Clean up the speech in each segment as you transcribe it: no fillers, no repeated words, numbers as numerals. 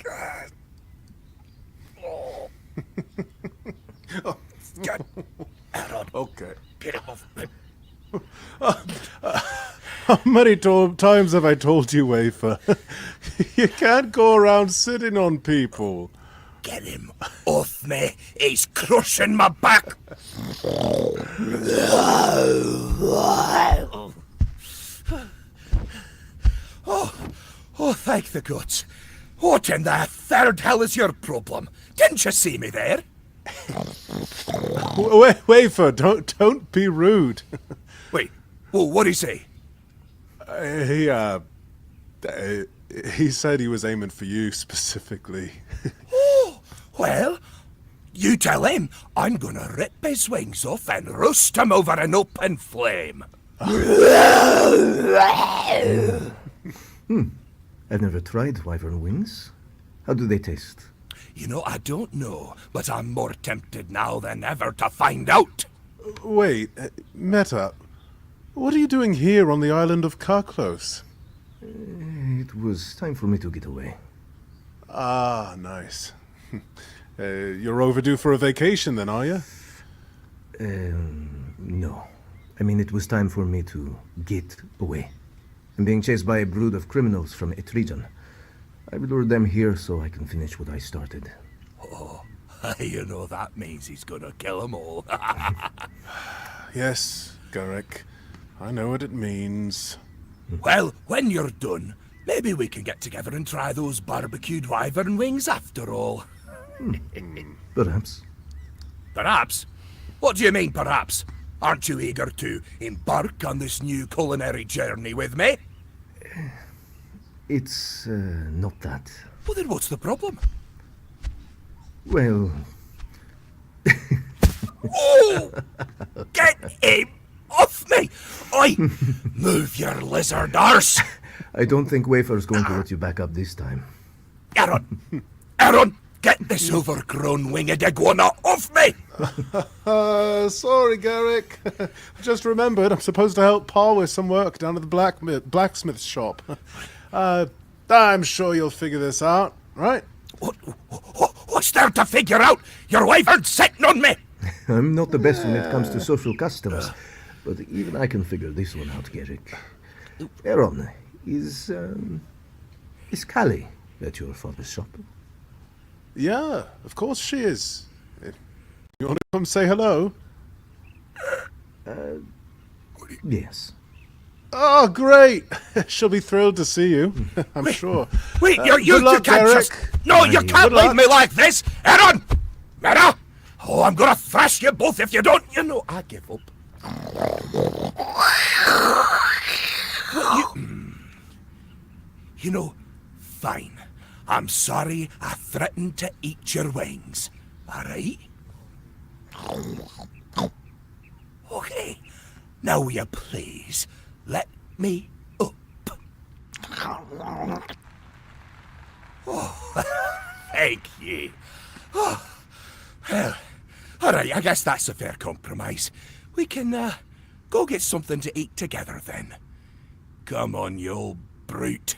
God. Oh. God. Aaron. Okay. Get off me. How many times have I told you, Wafer? You can't go around sitting on people. Get him off me. He's crushing my back. Oh, thank the gods. What in the third hell is your problem? Didn't you see me there? Wafer, don't be rude. Wait, well, what'd he say? He said he was aiming for you specifically. Oh, well, you tell him I'm gonna rip his wings off and roast him over an open flame. I've never tried wyvern wings. How do they taste? You know, I don't know, but I'm more tempted now than ever to find out. Wait, Meta, what are you doing here on the island of Karklos? It was time for me to get away. Ah, nice. You're overdue for a vacation then, are you? No. I mean, it was time for me to get away. I'm being chased by a brood of criminals from Etrigan. I've lured them here so I can finish what I started. Oh, you know that means he's gonna kill them all. Yes, Garrick. I know what it means. Well, when you're done, maybe we can get together and try those barbecued wyvern wings after all. Perhaps. Perhaps? What do you mean, perhaps? Aren't you eager to embark on this new culinary journey with me? It's not that. Well, then what's the problem? Well... Oh! Get him off me! Oi! Move your lizard arse! I don't think Wafer's going to let you back up this time. Aaron! Aaron! Get this overgrown winged iguana off me! Sorry, Garrick. Just remembered I'm supposed to help Paul with some work down at the blacksmith shop. I'm sure you'll figure this out, right? What's there to figure out? Your wyvern's sitting on me! I'm not the best when it comes to social customs, but even I can figure this one out, Garrick. Aaron, is Callie at your father's shop? Yeah, of course she is. You want to come say hello? Yes. Oh, great! She'll be thrilled to see you, I'm sure. Wait, you luck, can't Garrick. just... No, you can't leave me like this! Aaron! Mera! Oh, I'm gonna thrash you both if you don't... You know, I give up. Well, you know, fine. I'm sorry I threatened to eat your wings. Alright? Okay. Now will you please let me up? Oh, thank you. Oh, well, alright, I guess that's a fair compromise. We can, go get something to eat together then. Come on, you old brute.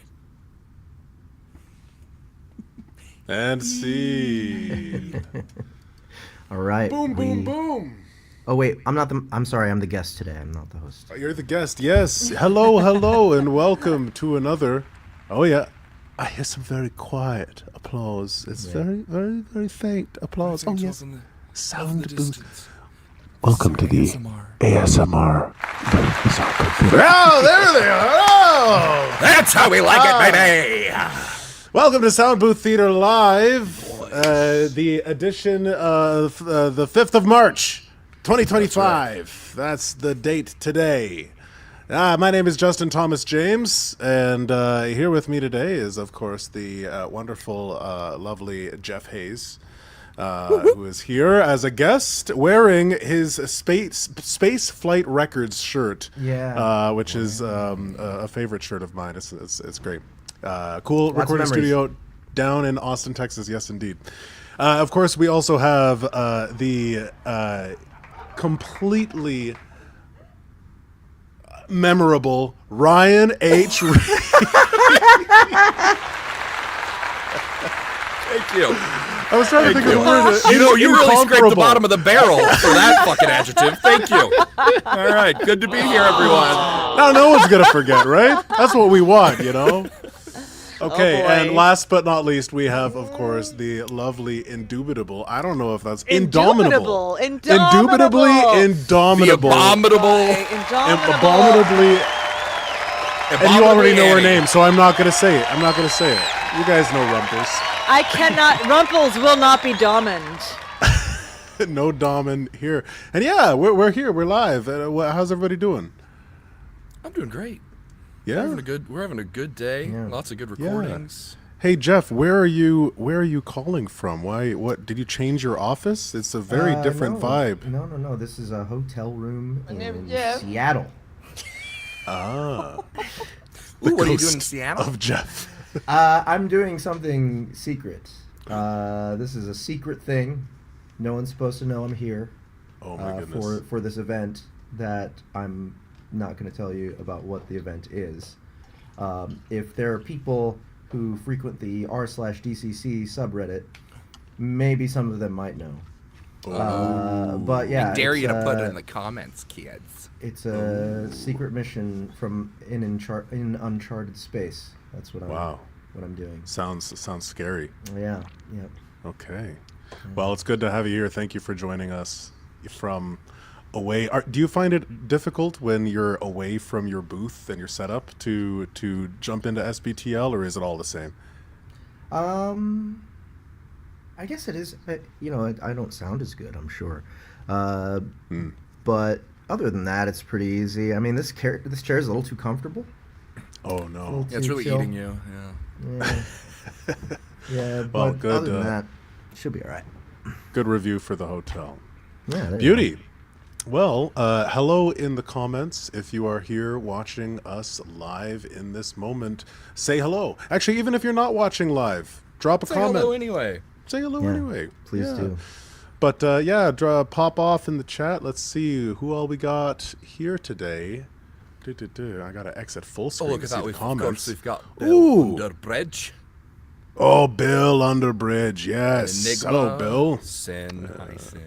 And see. All right. Boom, boom, boom. Oh wait, I'm sorry, I'm the guest today. I'm not the host. You're the guest, yes. Hello, and welcome to another... Oh, yeah. I hear some very quiet applause. It's very, very, very faint applause. Oh, yes. Soundbooth. Welcome to the ASMR. Oh, there they are. Oh! That's how we like it, baby! Welcome to Soundbooth Theater Live, the edition of the 5th of March, 2025. That's the date today. My name is Justin Thomas James, and here with me today is, of course, the wonderful, lovely Jeff Hayes, who is here as a guest wearing his Space Flight Records shirt, which is a favorite shirt of mine. It's great. Cool Lots recording studio down in Austin, Texas. Yes, indeed. Of course, we also have the completely memorable Ryan H. Thank you. I was trying to think of the word. You really scraped the Incomparable. bottom of the barrel for that fucking adjective. Thank you. All right, good to be here, everyone. Now no one's gonna forget, right? That's what we want, you know. Okay, boy. and last but not least, we have, of course, the lovely, indubitable. I don't know if that's indomitable. Indubitably The indomitable. abominable. Abominably. And you already know her name, so I'm not gonna say it. You guys know Rumples. I cannot. Rumples will not be domined. No Domin here. And yeah, we're here. We're live. How's everybody doing? I'm doing great. Yeah. We're having a good day. Lots of good recordings. Hey Jeff, where are you calling from? What did you change your office? It's a very different vibe. No. This is a hotel room in Jeff. Seattle. Ah. Ooh, what are you ghost doing in Seattle? Of Jeff. I'm doing something secret. This is a secret thing. No one's supposed to know I'm here. Oh my goodness. For this event that I'm not going to tell you about what the event is. If there are people who frequent the r/DCC subreddit, maybe some of them might know. But yeah, I dare you to put it in the comments, kids. It's a secret mission from in uncharted space. That's what I'm doing. Sounds scary. Yeah. Yep. Okay. Well, it's good to have you here. Thank you for joining us from away. Do you find it difficult when you're away from your booth and your setup to jump into SBTL, or is it all the same? I guess it is. I don't sound as good, I'm sure. But other than that, it's pretty easy. I mean, this chair is a little too comfortable. Oh no. Yeah, it's really eating you. Yeah. Yeah, Well, but good, other than that, it should be all right. Good review for the hotel. Yeah, there you Beauty. Well, hello in the comments. If you are here watching us live in this moment, say hello. Actually, even if you're not watching live, drop a Say comment. hello anyway. Say hello Yeah, anyway. please do. But pop off in the chat. Let's see who all we got here today. I gotta exit full Oh, screen look to at see that. the Of comments. course, we've got Ooh. Bill Underbridge. Oh, Bill Underbridge. Yes. Enigma. Hello, Bill. Sin. Hi, Sin.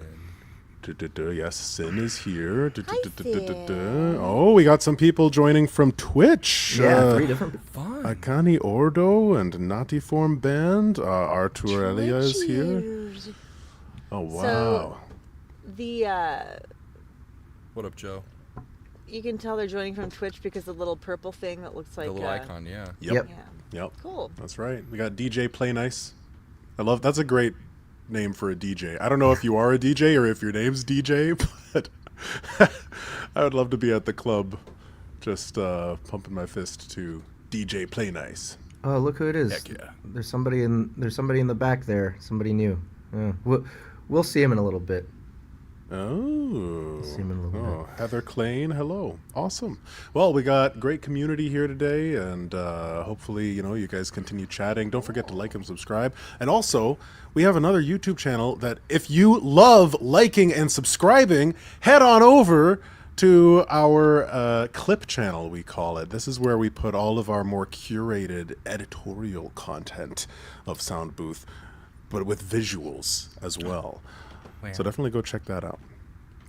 Yes, Sin is here. Sin. Oh, we got some people joining from Twitch. Yeah, 3 different. Fun. Akani Ordo and Natiform Band. Artur Elia is here. Cheers. Oh, wow. So, the What up, Joe? you can tell they're joining from Twitch because the little purple thing that looks like The little icon, yeah. Yep. Yeah. Yep. Cool. That's right. We got DJ Play Nice. That's a great name for a DJ. I don't know if you are a DJ or if your name's DJ, but I would love to be at the club just pumping my fist to DJ Play Nice. Oh, look who it is. Heck yeah. There's somebody in the back there. Somebody new. Yeah. We'll see him in a little bit. Oh, See him in a little bit. Heather Klein, hello. Awesome. Well, we got great community here today, and hopefully, you guys continue chatting. Don't forget to like and subscribe. And also, we have another YouTube channel that if you love liking and subscribing, head on over to our clip channel, we call it. This is where we put all of our more curated editorial content of Soundbooth, but with visuals as well. So definitely go check that out.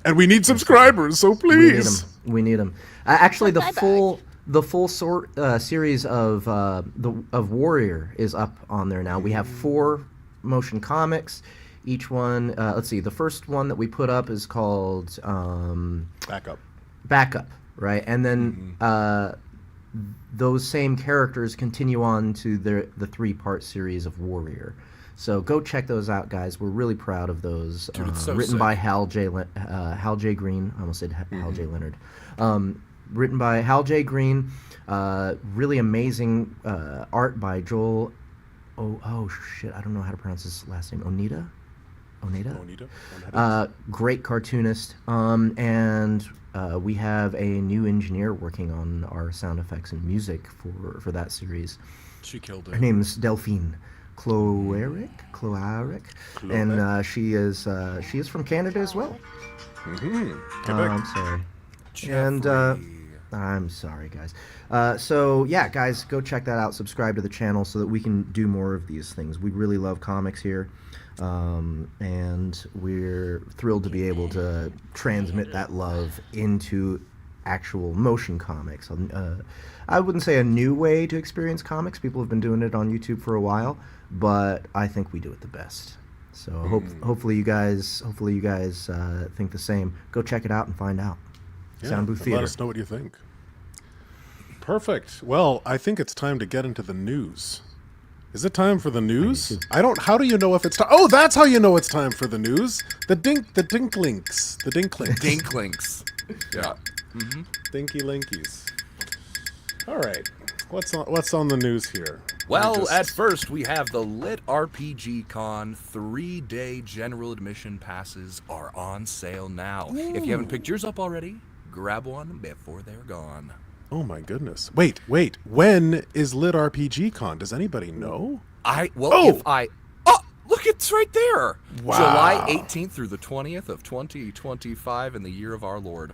And we need subscribers, so please. We need them. Actually, the full series of Warrior is up on there now. We have 4 motion comics. Each one, let's see, the first one that we put up is called Backup, right? And then those same characters continue on to the 3-part series of Warrior. So go check those out, guys. We're really proud of those. Dude, it's so written sick. by Hal J. Green. I almost said Hal J. Leonard. Written by Hal J. Green. Really amazing art by Joel. Oh shit! I don't know how to pronounce his last name. Onita. Great cartoonist. And we have a new engineer working on our sound effects and music for that series. She killed it. Her name's Delphine Cloaric, and she is from Canada as well. Quebec. I'm sorry. And I'm sorry, guys. So yeah, guys, go check that out. Subscribe to the channel so that we can do more of these things. We really love comics here, and we're thrilled to be able to transmit that love into actual motion comics. I wouldn't say a new way to experience comics. People have been doing it on YouTube for a while, but I think we do it the best. So hopefully you guys think the same. Go check it out and find out. Yeah, Soundbooth Theater. let us know what you think. Perfect. Well, I think it's time to get into the news. Is it time for the news? How do you know if it's time? Oh, that's how you know it's time for the news. The dinklinks. Dinklinks. Yeah. Mm-hmm. Dinky linkies. All right. What's on the news here? Well, at first, we have the LitRPG Con 3-day general admission passes are on sale now. Ooh. If you haven't picked yours up already, grab one before they're gone. Oh my goodness. Wait. When is LitRPG Con? Does anybody know? Look, it's right there. Wow. July 18th through the 20th of 2025 in the year of our Lord.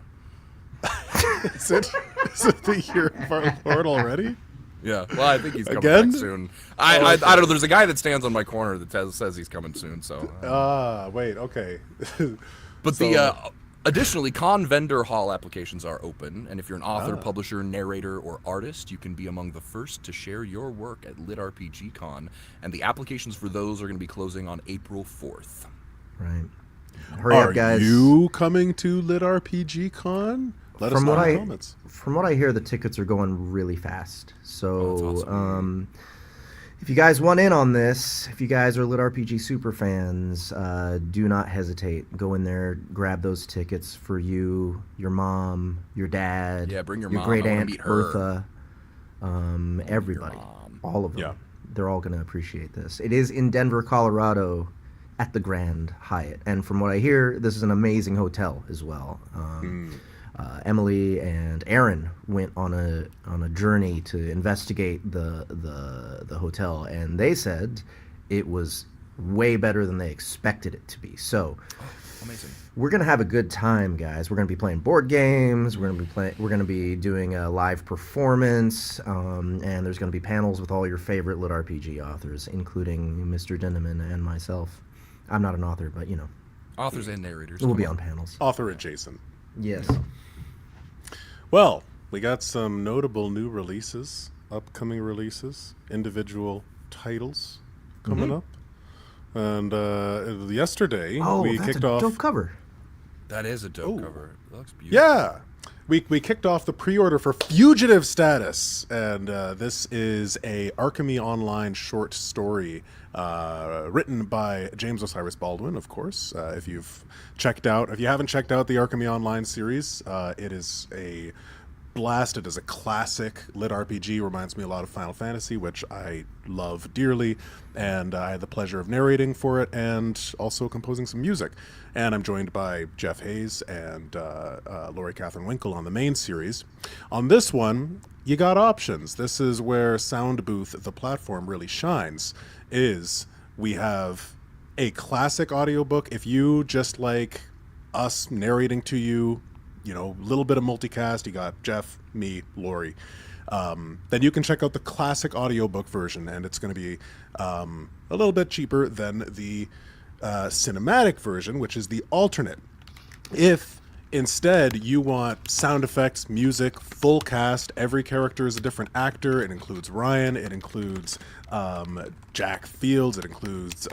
Is it the year of our Lord already? Yeah, well, I think he's coming Again? back soon. I don't know. There's a guy that stands on my corner that says he's coming soon. So. Wait. Okay. But additionally, con vendor hall applications are open, and if you're an author, publisher, narrator, or artist, you can be among the first to share your work at LitRPG Con, and the applications for those are going to be closing on April 4th. Right. Hurry up, guys. Are you coming to LitRPG Con? Let us know in the comments. From what I hear, the tickets are going really fast. So, that's awesome. If you guys want in on this, if you guys are LitRPG super fans, do not hesitate. Go in there, grab those tickets for you, your mom, your dad, Yeah, bring your your mom. great I wanna aunt meet her. Bertha, everybody, all of them. Yeah. They're all going to appreciate this. It is in Denver, Colorado, at the Grand Hyatt, and from what I hear, this is an amazing hotel as well. Emily and Aaron went on a journey to investigate the hotel, and they said it was way better than they expected it to be. So, Amazing. we're gonna have a good time, guys. We're gonna be playing board games. We're gonna be doing a live performance, and there's gonna be panels with all your favorite LitRPG authors, including Mr. Dinneman and myself. I'm not an author, but you know, Authors and narrators. we'll be on panels. Author adjacent. Yes. Well, we got some notable new releases, upcoming releases, individual titles coming up. And yesterday we that's kicked a off. dope cover. That is a dope cover. It looks beautiful. Yeah. We kicked off the pre-order for Fugitive Status, and this is a Arkhamy Online short story written by James Osiris Baldwin, of course. If you haven't checked out the Arkhamy Online series, it is a blast. It is a classic lit RPG. Reminds me a lot of Final Fantasy, which I love dearly, and I had the pleasure of narrating for it and also composing some music. And I'm joined by Jeff Hayes and Lori Catherine Winkle on the main series. On this one, you got options. This is where Soundbooth, the platform, really shines. We have a classic audiobook. If you just like us narrating to you, a little bit of multicast, you got Jeff, me, Lori, then you can check out the classic audiobook version, and it's going to be a little bit cheaper than the cinematic version, which is the alternate. If instead you want sound effects, music, full cast, every character is a different actor. It includes Ryan, it includes Jack Fields, it includes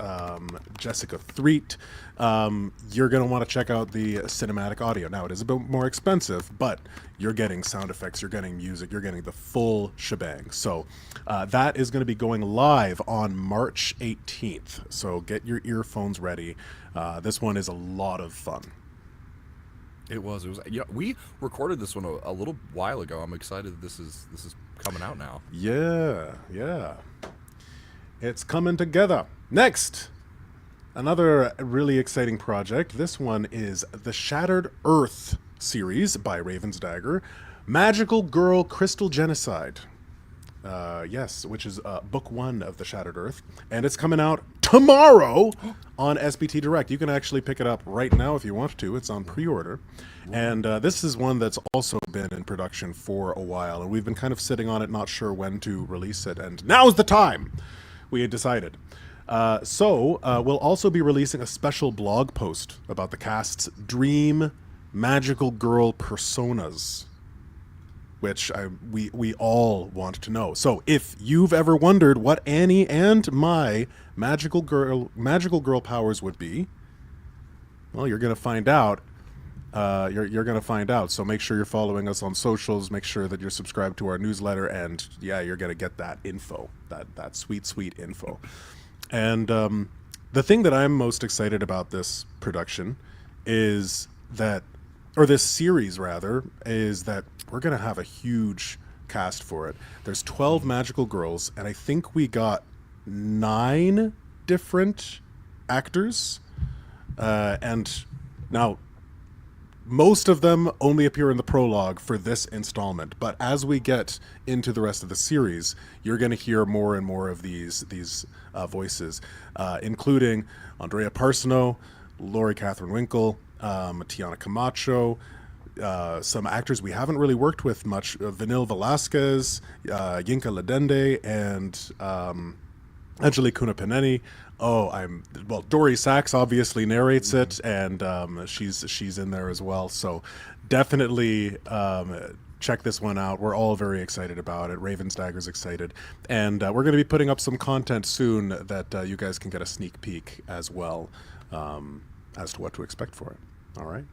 Jessica Threet. You're going to want to check out the cinematic audio. Now, it is a bit more expensive, but you're getting sound effects, you're getting music, you're getting the full shebang. So that is going to be going live on March 18th. So get your earphones ready. This one is a lot of fun. It was. We recorded this one a little while ago. I'm excited that this is coming out now. Yeah. It's coming together. Next, another really exciting project. This one is the Shattered Earth series by Raven's Dagger. Magical Girl Crystal Genocide. Yes, which is book 1 of The Shattered Earth. And it's coming out tomorrow on SBT Direct. You can actually pick it up right now if you want to. It's on pre-order. And this is one that's also been in production for a while. And we've been kind of sitting on it, not sure when to release it. And now's the time, we had decided. So we'll also be releasing a special blog post about the cast's dream magical girl personas, which we all want to know. So if you've ever wondered what Annie and my magical girl powers would be, well, you're going to find out. You're going to find out. So make sure you're following us on socials. Make sure that you're subscribed to our newsletter, and yeah, you're going to get that info, that sweet info. And the thing that I'm most excited about this production is that, or this series rather, is that we're going to have a huge cast for it. There's 12 magical girls, and I think we got 9 different actors. And now, most of them only appear in the prologue for this installment, but as we get into the rest of the series, you're going to hear more and more of these voices, including Andrea Parsino, Lori Catherine Winkle, Tiana Camacho, some actors we haven't really worked with much, Vanille Velasquez, Yinka Ledende, and Angelique Kunapineni. Dory Sachs obviously narrates it, and she's in there as well. So definitely check this one out. We're all very excited about it. Raven's Dagger's excited, and we're going to be putting up some content soon that you guys can get a sneak peek as well as to what to expect for it. All right.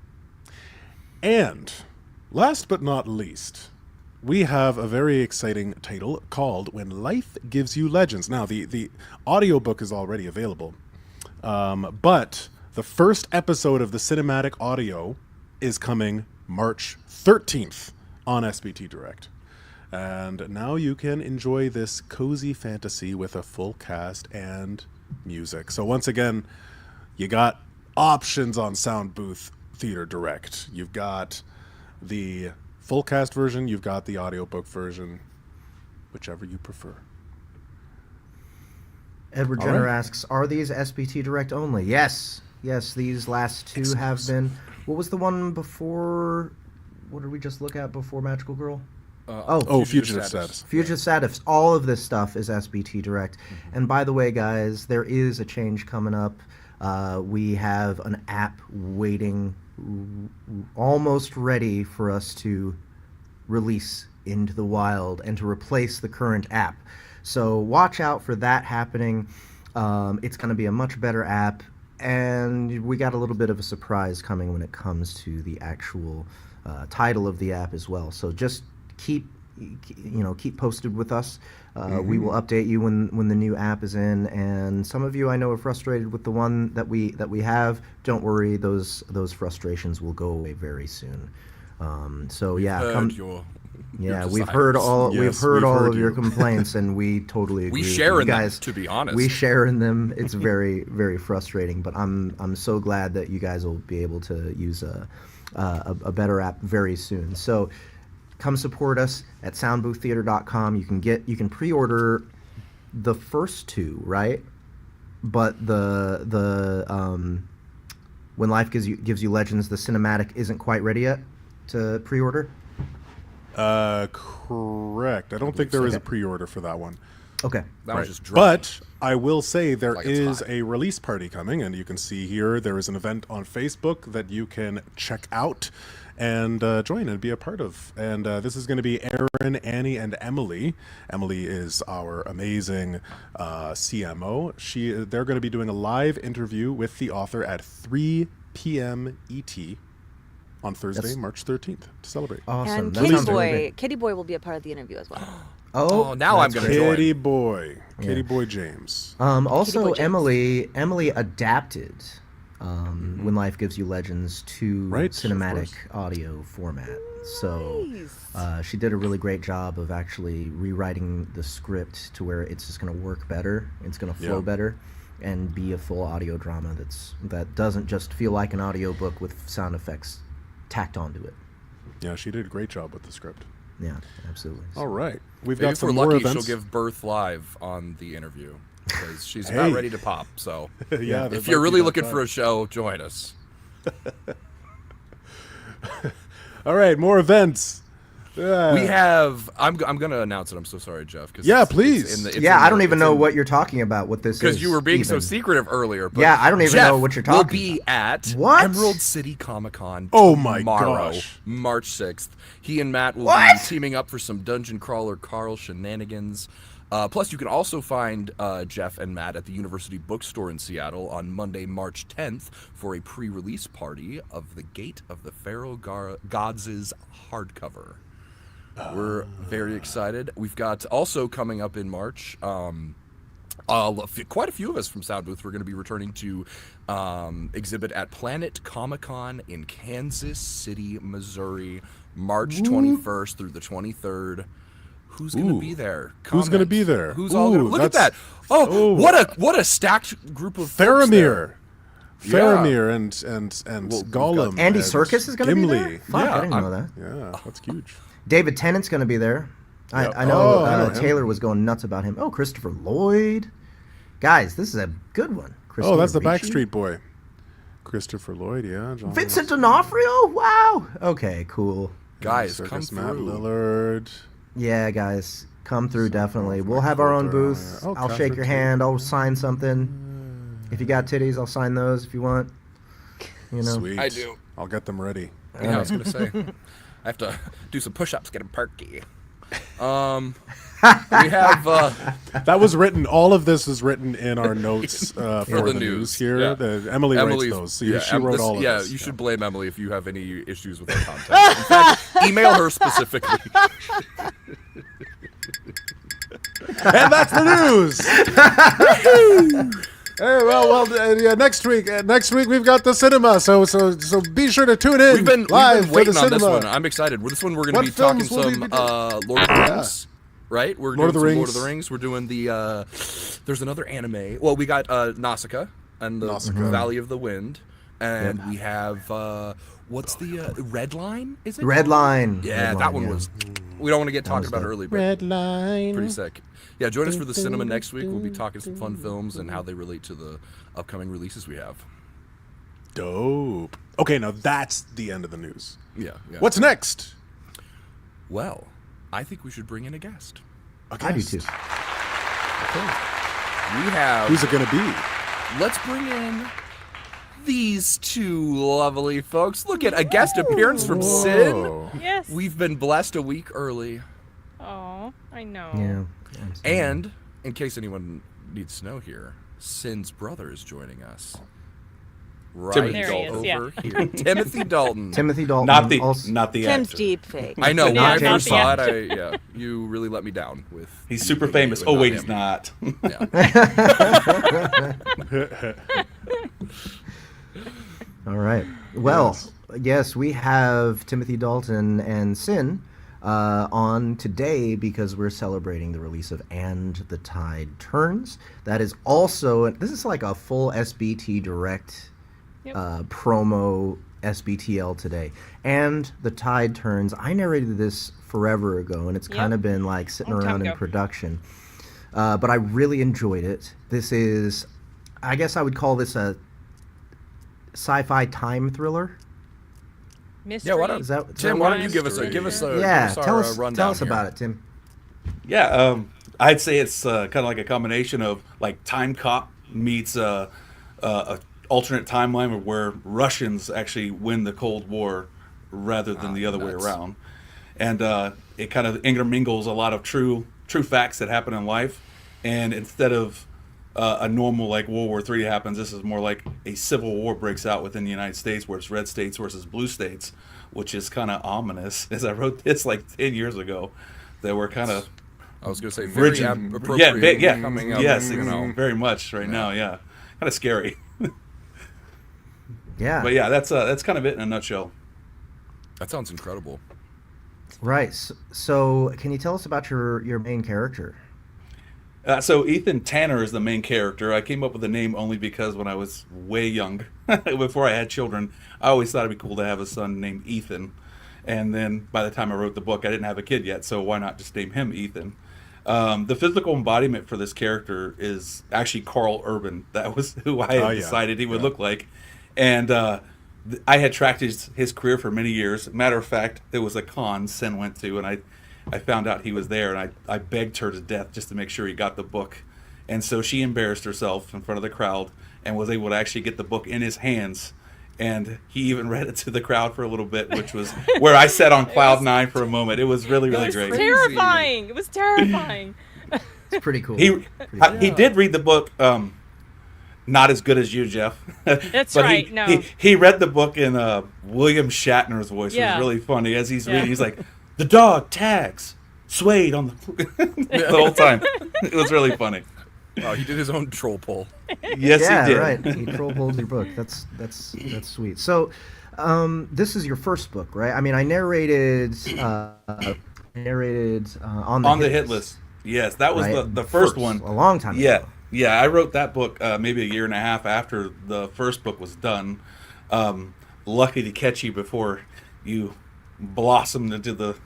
And last but not least, we have a very exciting title called When Life Gives You Legends. Now, the audiobook is already available, but the first episode of the cinematic audio is coming March 13th on SBT Direct. And now you can enjoy this cozy fantasy with a full cast and music. So once again, you got options on Soundbooth Theater Direct. You've got the full cast version, you've got the audiobook version, whichever you prefer. Edward Jenner asks, are these SBT Direct only? Yes, these last two have been. What was the one before? What did we just look at before Magical Girl? Fugitive Status. Fugitive Status. All of this stuff is SBT Direct. Mm-hmm. And by the way, guys, there is a change coming up. We have an app waiting, almost ready for us to release into the wild and to replace the current app. So watch out for that happening. It's going to be a much better app, and we got a little bit of a surprise coming when it comes to the actual title of the app as well. So just keep posted with us. We will update you when the new app is in. And some of you I know are frustrated with the one that we have. Don't worry, those frustrations will go away very soon. We've heard all of your complaints, and we totally agree. We share in guys, them, to be honest. We share in them. It's very, very frustrating, but I'm so glad that you guys will be able to use a better app very soon. So come support us at soundbooththeater.com. You can pre-order the first two, right? But the When Life Gives You Legends, the cinematic isn't quite ready yet to pre-order. Correct. I don't think there is a pre-order for that one. Okay. That was just dropped. But I will say there Like is a release party coming, and you can see here there is an event on Facebook that you can check out and join and be a part of. And this is going to be Aaron, Annie, and Emily. Emily is our amazing CMO. They're going to be doing a live interview with the author at 3 p.m. ET on Thursday, March 13th, to celebrate. Awesome. And Kitty Boy will be a part of the interview as well. Oh, now I'm going to join. Kitty Boy James. Also, Kitty Boy James. Emily adapted When Life Gives You Legends to cinematic audio format. So she did a really great job of actually rewriting the script to where it's just going to work better. It's going to flow better and be a full audio drama that doesn't just feel like an audiobook with sound effects tacked onto it. Yeah, she did a great job with the script. Yeah, absolutely. All right. We've Maybe got if we're some more lucky, events. she'll give birth live on the interview because she's about Hey. ready to pop. So Yeah, if you're really looking for a show, join us. All right, more events. We have. I'm gonna announce it. I'm so sorry, Jeff. Cause Yeah, it's please. I don't even know what you're talking about. What this is? Because you were being so even. secretive earlier. But Yeah, I don't even Jeff know what you're will talking be at What? Emerald City Comic Con Oh my tomorrow, gosh. March 6th. He and Matt will What? be teaming up for some Dungeon Crawler Carl shenanigans. Plus, you can also find Jeff and Matt at the University Bookstore in Seattle on Monday, March 10th for a pre-release party of The Gate of the Pharaoh Gods' hardcover. We're very excited. We've got also coming up in March, quite a few of us from Soundbooth. We're going to be returning to exhibit at Planet Comic-Con in Kansas City, Missouri, March 21st through the 23rd. Who's going to be there? Who's gonna be there? Who's all going to look at that? that's- Oh, what a stacked group of folks there. Faramir and Well, we've Gollum. got Andy and Serkis is going to be there. Gimli. Fuck, Yeah, I didn't know that. Yeah, that's huge. David Tennant's going to be there. Yep. I know Oh, I know him. Taylor was going nuts about him. Oh, Christopher Lloyd. Guys, this is a good one. Oh, that's the Christina Ricci. Backstreet Boy. Christopher Lloyd, yeah. John Vincent D'Onofrio? Wow. Okay, cool. Guys, Circus, come Matt through. Lillard. Yeah, guys, come through definitely. We'll have our own booth. Oh, I'll Catherine shake your hand. I'll sign something. If you got titties, I'll sign those if you want. You know. Sweet. I do. I'll get them ready. Yeah, I was going to say. I have to do some push-ups, get them perky. We have... That was written. All of this is written in our notes for the the news news, here. yeah. Emily writes those. So she wrote all of yeah, this. you should blame Emily if you have any issues with our content. In fact, email her specifically. And that's the news. Hey, yeah, next week we've got the cinema. So be sure to tune in. We've been live for waiting the on this cinema. one. I'm excited. With this one, we're going What to be talking films will we some be doing? Lord of the Rings. Right? We're Lord of doing the some Lord Rings. of the Rings. We're doing the... there's another anime. Well, we got Nausicaa and the Nausicaa. Valley of the Wind. And we have... what's the... Red Line, is it? Red Line. Yeah, Red that Line, one was... We don't want to get talked about early, but Red line. pretty sick. Yeah, join us for the cinema next week. We'll be talking some fun films and how they relate to the upcoming releases we have. Dope. Okay, now that's the end of the news. Yeah. What's next? Well, I think we should bring in a guest. A I do guest. too. We have... Who's it gonna be? Let's bring in these two lovely folks. Look at a guest appearance from Sin. Whoa. Yes. We've been blessed a week early. Oh, I know. Yeah. And, in case anyone needs to know here, Sin's brother is joining us. Right Timothy There he is, over here. Timothy Dalton. Timothy Dalton. Not the also- actor. Tim's deep fake. I know. When Yeah, I not first the saw it, actor. you really let me down with. He's you super being famous. you Oh and wait, him. he's not. Yeah. All right. Well, yes, we have Timothy Dalton and Sin on today because we're celebrating the release of And the Tide Turns. That is also, this is like a full SBT Direct Yep. promo SBTL today. And the Tide Turns, I narrated this forever ago, and it's kind of been like sitting Long time around in ago. production. But I really enjoyed it. This is, I guess I would call this a sci-fi time thriller. Mystery. Yeah, why don't Is that- Tim? Why don't you Mystery. give us a Yeah, give us tell our us rundown here. about it, Tim. Yeah, I'd say it's kind of like a combination of like Time Cop meets a alternate timeline of where Russians actually win the Cold War rather than the other way nuts. around, and it kind of intermingles a lot of true facts that happen in life, and instead of a normal like World War III happens, this is more like a civil war breaks out within the United States where it's red states versus blue states, which is kind of ominous. As I wrote this like 10 years ago, that we're kind of I was going to say very Virgin, appropriate. yeah, coming up. yes, you know. very much right now, yeah, kind of scary. Yeah. But yeah, that's kind of it in a nutshell. That sounds incredible. Right. So, can you tell us about your main character? So Ethan Tanner is the main character. I came up with the name only because when I was way young, before I had children, I always thought it'd be cool to have a son named Ethan. And then by the time I wrote the book, I didn't have a kid yet, so why not just name him Ethan? The physical embodiment for this character is actually Carl Urban. That was who I had decided he would look like. And I had tracked his career for many years. Matter of fact, there was a con Sen went to, and I found out he was there, and I begged her to death just to make sure he got the book. And so she embarrassed herself in front of the crowd and was able to actually get the book in his hands. And he even read it to the crowd for a little bit, which was where I sat on cloud nine for a moment. It was really, really great. Terrifying. It was terrifying. It's pretty cool. He did read the book, not as good as you, Jeff. That's but right. He read the book in William Shatner's voice. It was really funny. As he's reading, he's like, the dog tags swayed on the whole time. It was really funny. Oh, he did his own troll poll. Yes, he did. Right. He troll pulled your book. That's sweet. So, this is your first book, right? I mean, I narrated on the hit list. Yes, that was the first one. A long time ago. Yeah. I wrote that book maybe a year and a half after the first book was done. Lucky to catch you before you blossomed into the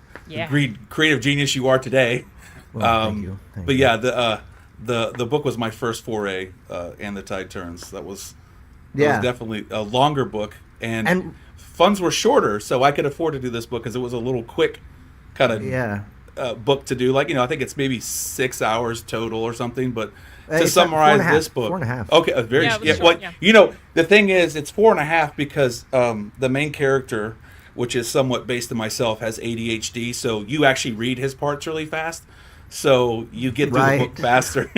creative genius you are today. Well, thank you. But yeah, the book was my first foray, and the Tide Turns. That was definitely a longer book, and funds were shorter, so I could afford to do this book because it was a little quick kind of book to do. Like, I think it's maybe 6 hours total or something, but to summarize this book, 4.5. Okay, very short. The thing is, it's 4.5 because the main character, which is somewhat based on myself, has ADHD, so you actually read his parts really fast. So you get through the book faster.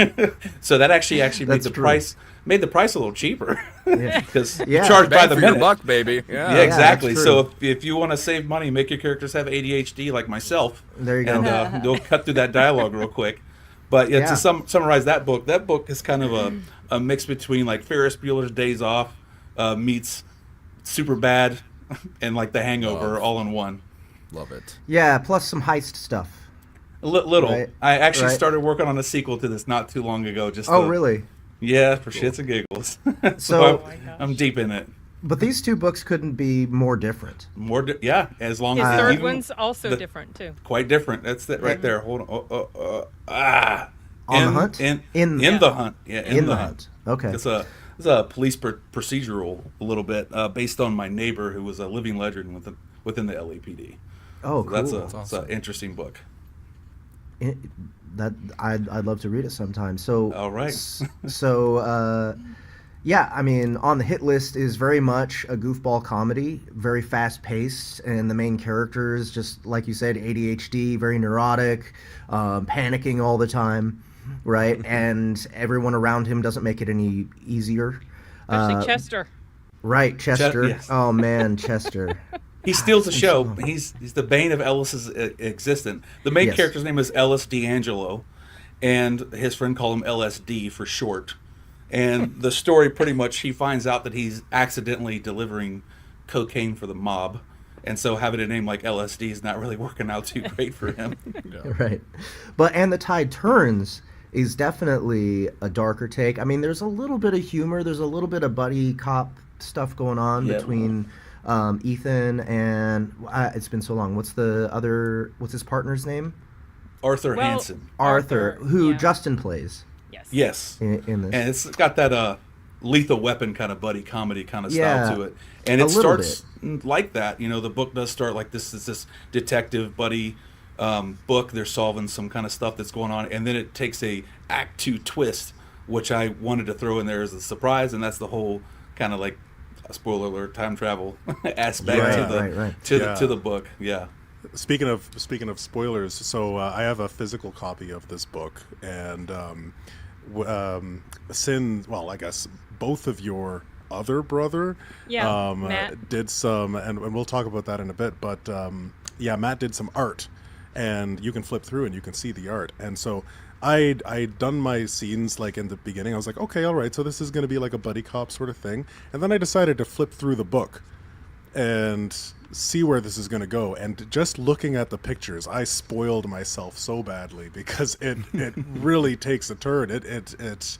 So that actually made the price a little cheaper because you charge by the minute. Buck, baby. Yeah, exactly. So if you want to save money, make your characters have ADHD like myself. There you go. And they'll cut through that dialogue real quick. But to summarize that book is kind of a mix between like Ferris Bueller's Days Off meets Superbad and like The Hangover all in one. Love it. Yeah, plus some heist stuff. Little. Right. I actually started working on a sequel to this not too long ago. Really? Yeah, for shits and giggles. So I'm deep in it. But these two books couldn't be more different. As long His as third one's also different too. Quite different. That's it right there. Hold on. On the Hunt? In the Hunt. Yeah, in the Hunt. Okay. It's a police procedural a little bit based on my neighbor who was a living legend within the LAPD. Oh, so cool. That's an interesting book. I'd love to read it sometime. So all right. I mean, On the Hit List is very much a goofball comedy, very fast paced, and the main characters, just like you said, ADHD, very neurotic, panicking all the time, right? And everyone around him doesn't make it any easier. Especially Chester. Right, Chester. Yes. Oh man, Chester. He steals the show. He's the bane of Ellis's existence. The main character's name is Ellis D'Angelo, and his friend called him LSD for short. And the story pretty much, he finds out that he's accidentally delivering cocaine for the mob, and so having a name like LSD is not really working out too great for him. Right. And The Tide Turns is definitely a darker take. I mean, there's a little bit of humor. There's a little bit of buddy cop stuff going on between Ethan and it's been so long. What's his partner's name? Arthur Hansen. Arthur, who Justin plays. Yes. In this. And it's got that Lethal Weapon kind of buddy comedy kind of style to it. And it starts like that. The book does start like this is this detective buddy book. They're solving some kind of stuff that's going on, and then it takes a Act 2 twist, which I wanted to throw in there as a surprise, and that's the whole kind of like spoiler alert time travel aspect to the book. Yeah. Speaking of spoilers, so I have a physical copy of this book, and I guess both of your other brother Matt did some, and we'll talk about that in a bit, but Matt did some art, and you can flip through and you can see the art. And so I'd done my scenes like in the beginning. I was like, okay, all right, so this is going to be like a buddy cop sort of thing. And then I decided to flip through the book and see where this is going to go. And just looking at the pictures, I spoiled myself so badly because it really takes a turn. It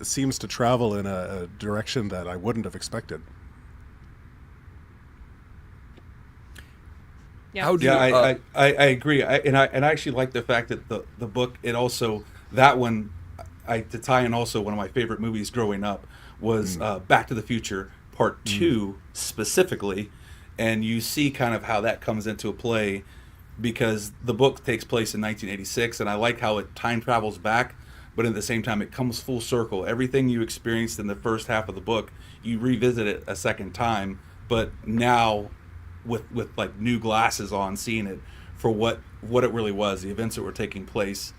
seems to travel in a direction that I wouldn't have expected. Yeah. How do Yeah, you, I agree. I actually like the fact that the book, it also, that one, to tie in also one of my favorite movies growing up was Back to the Future Part 2 specifically, and you see kind of how that comes into play, because the book takes place in 1986, and I like how it time travels back, but at the same time it comes full circle. Everything you experienced in the first half of the book, you revisit it a second time, but now with like new glasses on, seeing it for what it really was. The events that were taking place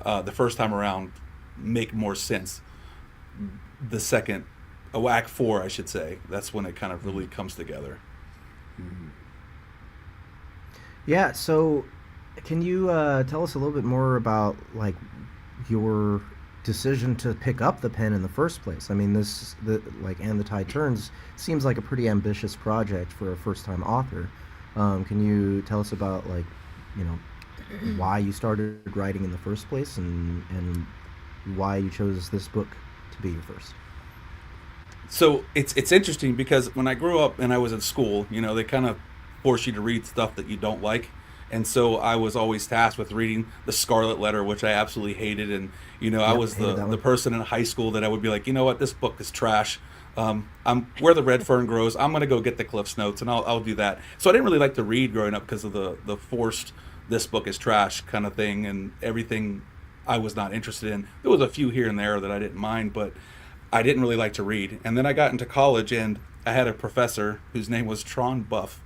the first time around make more sense. The second, Act 4, I should say, that's when it kind of really comes together. Yeah, so can you tell us a little bit more about like your decision to pick up the pen in the first place? I mean, And the Tide Turns seems like a pretty ambitious project for a first-time author. Can you tell us about why you started writing in the first place, and why you chose this book to be your first? So it's interesting because when I grew up and I was in school, they kind of force you to read stuff that you don't like. And so I was always tasked with reading The Scarlet Letter, which I absolutely hated. And, I was the person in high school that I would be like, you know what, this book is trash. I'm Where the Red Fern Grows. I'm going to go get the Cliff's Notes, and I'll do that. So I didn't really like to read growing up because of the forced, this book is trash kind of thing, and everything I was not interested in. There was a few here and there that I didn't mind, but I didn't really like to read. And then I got into college, and I had a professor whose name was Tron Buff.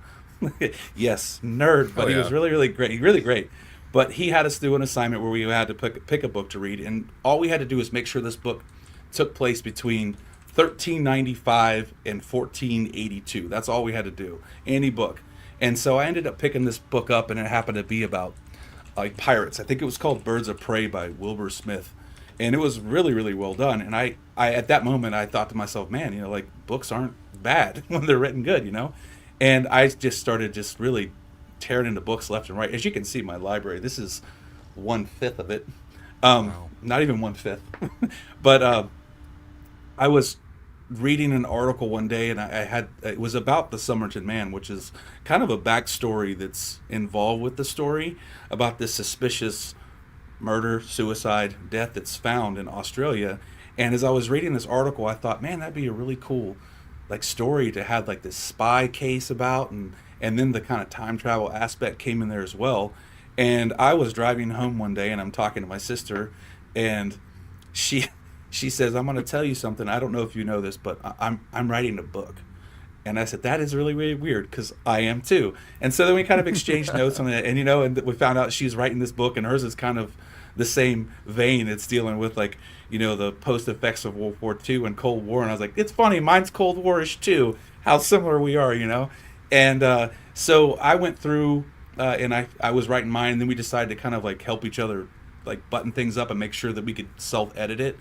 Yes, nerd, but he was really, really great. Really great. But he had us do an assignment where we had to pick a book to read, and all we had to do was make sure this book took place between 1395 and 1482. That's all we had to do. Any book. And so I ended up picking this book up, and it happened to be about like pirates. I think it was called Birds of Prey by Wilbur Smith. And it was really, really well done. And I at that moment, I thought to myself, man, like books aren't bad when they're written good, And I just started really tearing into books left and right. As you can see, my library, this is 1/5 of it. Wow. Not even 1/5. But I was reading an article one day, and it was about the Somerton Man, which is kind of a backstory that's involved with the story about this suspicious murder, suicide, death that's found in Australia. And as I was reading this article, I thought, man, that'd be a really cool story to have this spy case about, and then the kind of time travel aspect came in there as well. And I was driving home one day, and I'm talking to my sister, and she says, I'm going to tell you something. I don't know if you know this, but I'm writing a book. And I said, that is really, really weird, because I am too. And so then we kind of exchanged notes on it, and and we found out she's writing this book, and hers is kind of the same vein. It's dealing with the post effects of World War II and Cold War. And I was like, it's funny, mine's Cold War-ish too, how similar we are, And so I went through and I was writing mine, and then we decided to kind of help each other button things up and make sure that we could self-edit it.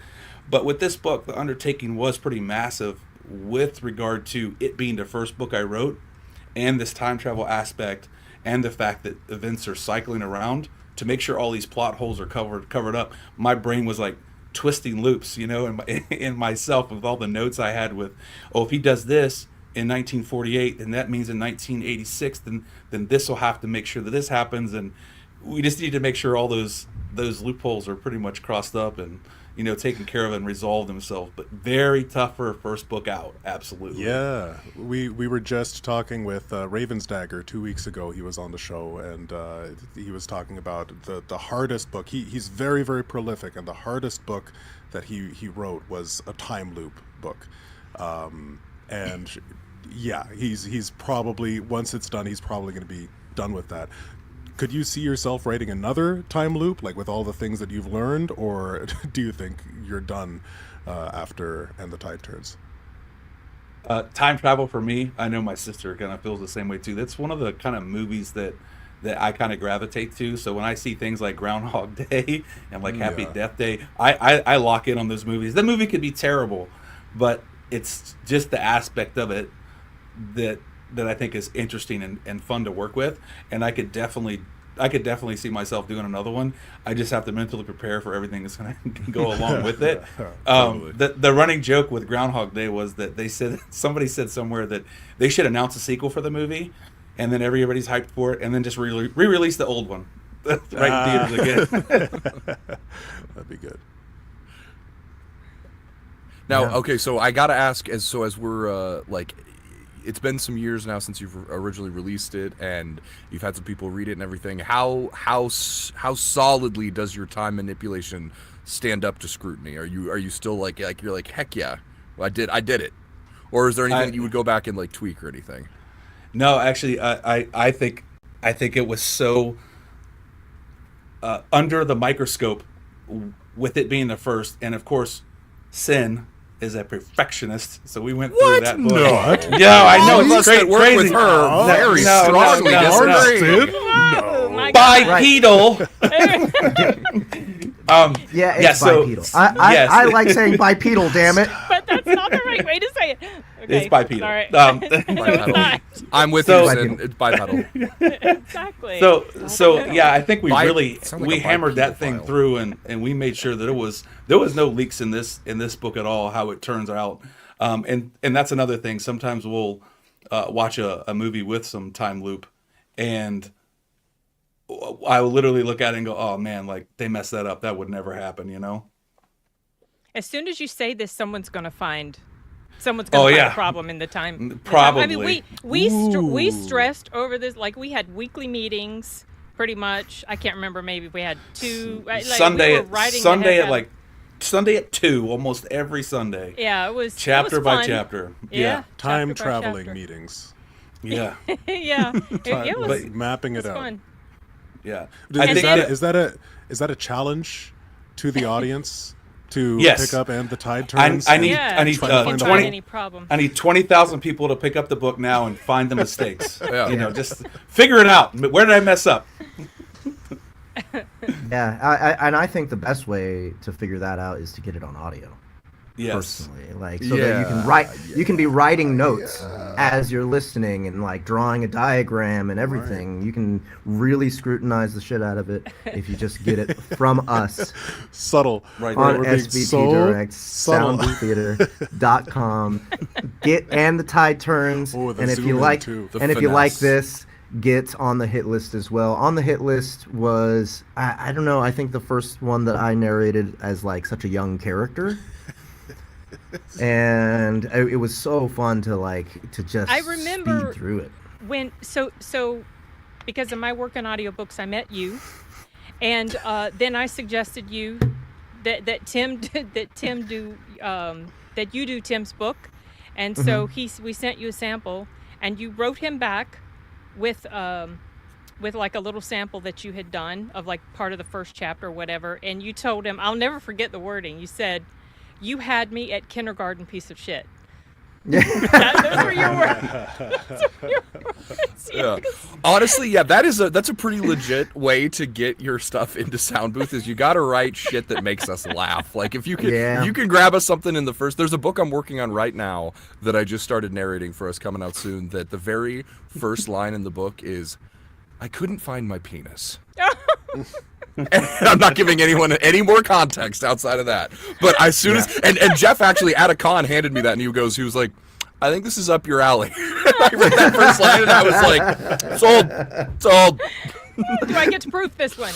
But with this book, the undertaking was pretty massive with regard to it being the first book I wrote, and this time travel aspect, and the fact that events are cycling around. To make sure all these plot holes are covered up, my brain was twisting loops, in myself with all the notes I had with, if he does this in 1948, then that means in 1986, then this will have to make sure that this happens, and we just need to make sure all those loopholes are pretty much crossed up and taken care of and resolved themselves. But very tough for a first book out, absolutely. Yeah, we were just talking with Ravensdagger 2 weeks ago. He was on the show, and he was talking about the hardest book. He's very, very prolific, and the hardest book that he wrote was a time loop book. And yeah, he's probably, once it's done, he's probably going to be done with that. Could you see yourself writing another time loop, with all the things that you've learned, or do you think you're done after And the Tide Turns? Time travel for me, I know my sister kind of feels the same way too. That's one of the kind of movies that I kind of gravitate to. So when I see things like Groundhog Day and Happy Death Day, I lock in on those movies. The movie could be terrible, but it's just the aspect of it that I think is interesting and fun to work with, and I could definitely see myself doing another one. I just have to mentally prepare for everything that's going to go along with it. The running joke with Groundhog Day was that somebody said somewhere that they should announce a sequel for the movie, and then everybody's hyped for it, and then just re-release the old one right in theaters again. That'd be good. Now, okay, so I gotta ask, as we're like, it's been some years now since you've originally released it, and you've had some people read it and everything. How solidly does your time manipulation stand up to scrutiny? Are you still like you're like, heck yeah, well, I did it, or is there anything that you would go back and like tweak or anything? No, actually, I think it was so under the microscope with it being the first, and of course, Sin is a perfectionist, so we went through that book. No, Yeah, I know. All of us that work with her very strongly disagree. Oh, my God. Bipedal. Yeah, yeah, it's so- bipedal. I like saying bipedal, damn it. But that's not the right way to say it. Okay, It's bipedal. Sorry. Um, No, it's not. I'm with So- you, Sin. It's bipedal. Exactly. So yeah, I think we sound like we a hammered that bipedal thing file. through, and we made sure that there was no leaks in this book at all. How it turns out, and that's another thing. Sometimes we'll watch a movie with some time loop, and I will literally look at it and go, "Oh man, like they messed that up. That would never happen," you know. As soon as you say this, someone's going to find Oh, a yeah. problem in the time. Probably. I mean, we stressed over this. Like we had weekly meetings, pretty much. I can't remember. Maybe we had two. Like, Sunday we were writing the Sunday heck at out like Sunday at 2, almost every Sunday. Yeah, it was Chapter it was by fun. chapter. Yeah, Time chapter by traveling chapter. meetings. Yeah. Yeah, it was, But- Mapping it it was out. fun. Yeah. Is, And then- is that a challenge to the audience to Yes. pick up And the Tide Turns? I need Yeah, I need Trying to find a 20 way. any problem. I need 20,000 people to pick up the book now and find the mistakes. Yeah. You know, just figure it out. Where did I mess up? Yeah, I think the best way to figure that out is to get it on audio. Yes. Personally, like so that you can you can be writing notes as you're listening and like drawing a diagram and everything. You can really scrutinize the shit out of it if you just get it from us Subtle. Right on there. We're being SBT so Direct, subtle. soundbooththeater.com. Get And the Tide Turns, Oh, the and if you zoom in, like, too. The and if you like finesse. this, get on the hit list as well. On the hit list was I don't know. I think the first one that I narrated as like such a young character. And it was so fun to just I remember speed through it. When so because of my work on audiobooks, I met you, and then I suggested you that you do Tim's book, and so we sent you a sample, and you wrote him back with like a little sample that you had done of like part of the first chapter or whatever, and you told him, I'll never forget the wording. You said, "You had me at kindergarten, piece of shit." Those were your words. Yeah. Honestly, yeah, that's a pretty legit way to get your stuff into Soundbooth. Is you got to write shit that makes us laugh. Like if you can, Yeah. you can grab us something in the first. There's a book I'm working on right now that I just started narrating for us, coming out soon. That the very first line in the book is, "I couldn't find my penis." And I'm not giving anyone any more context outside of that. But as soon as and Jeff actually at a con handed me that, and he was like, "I think this is up your alley." I read that first line and I was like, sold. Do I get to proof this one?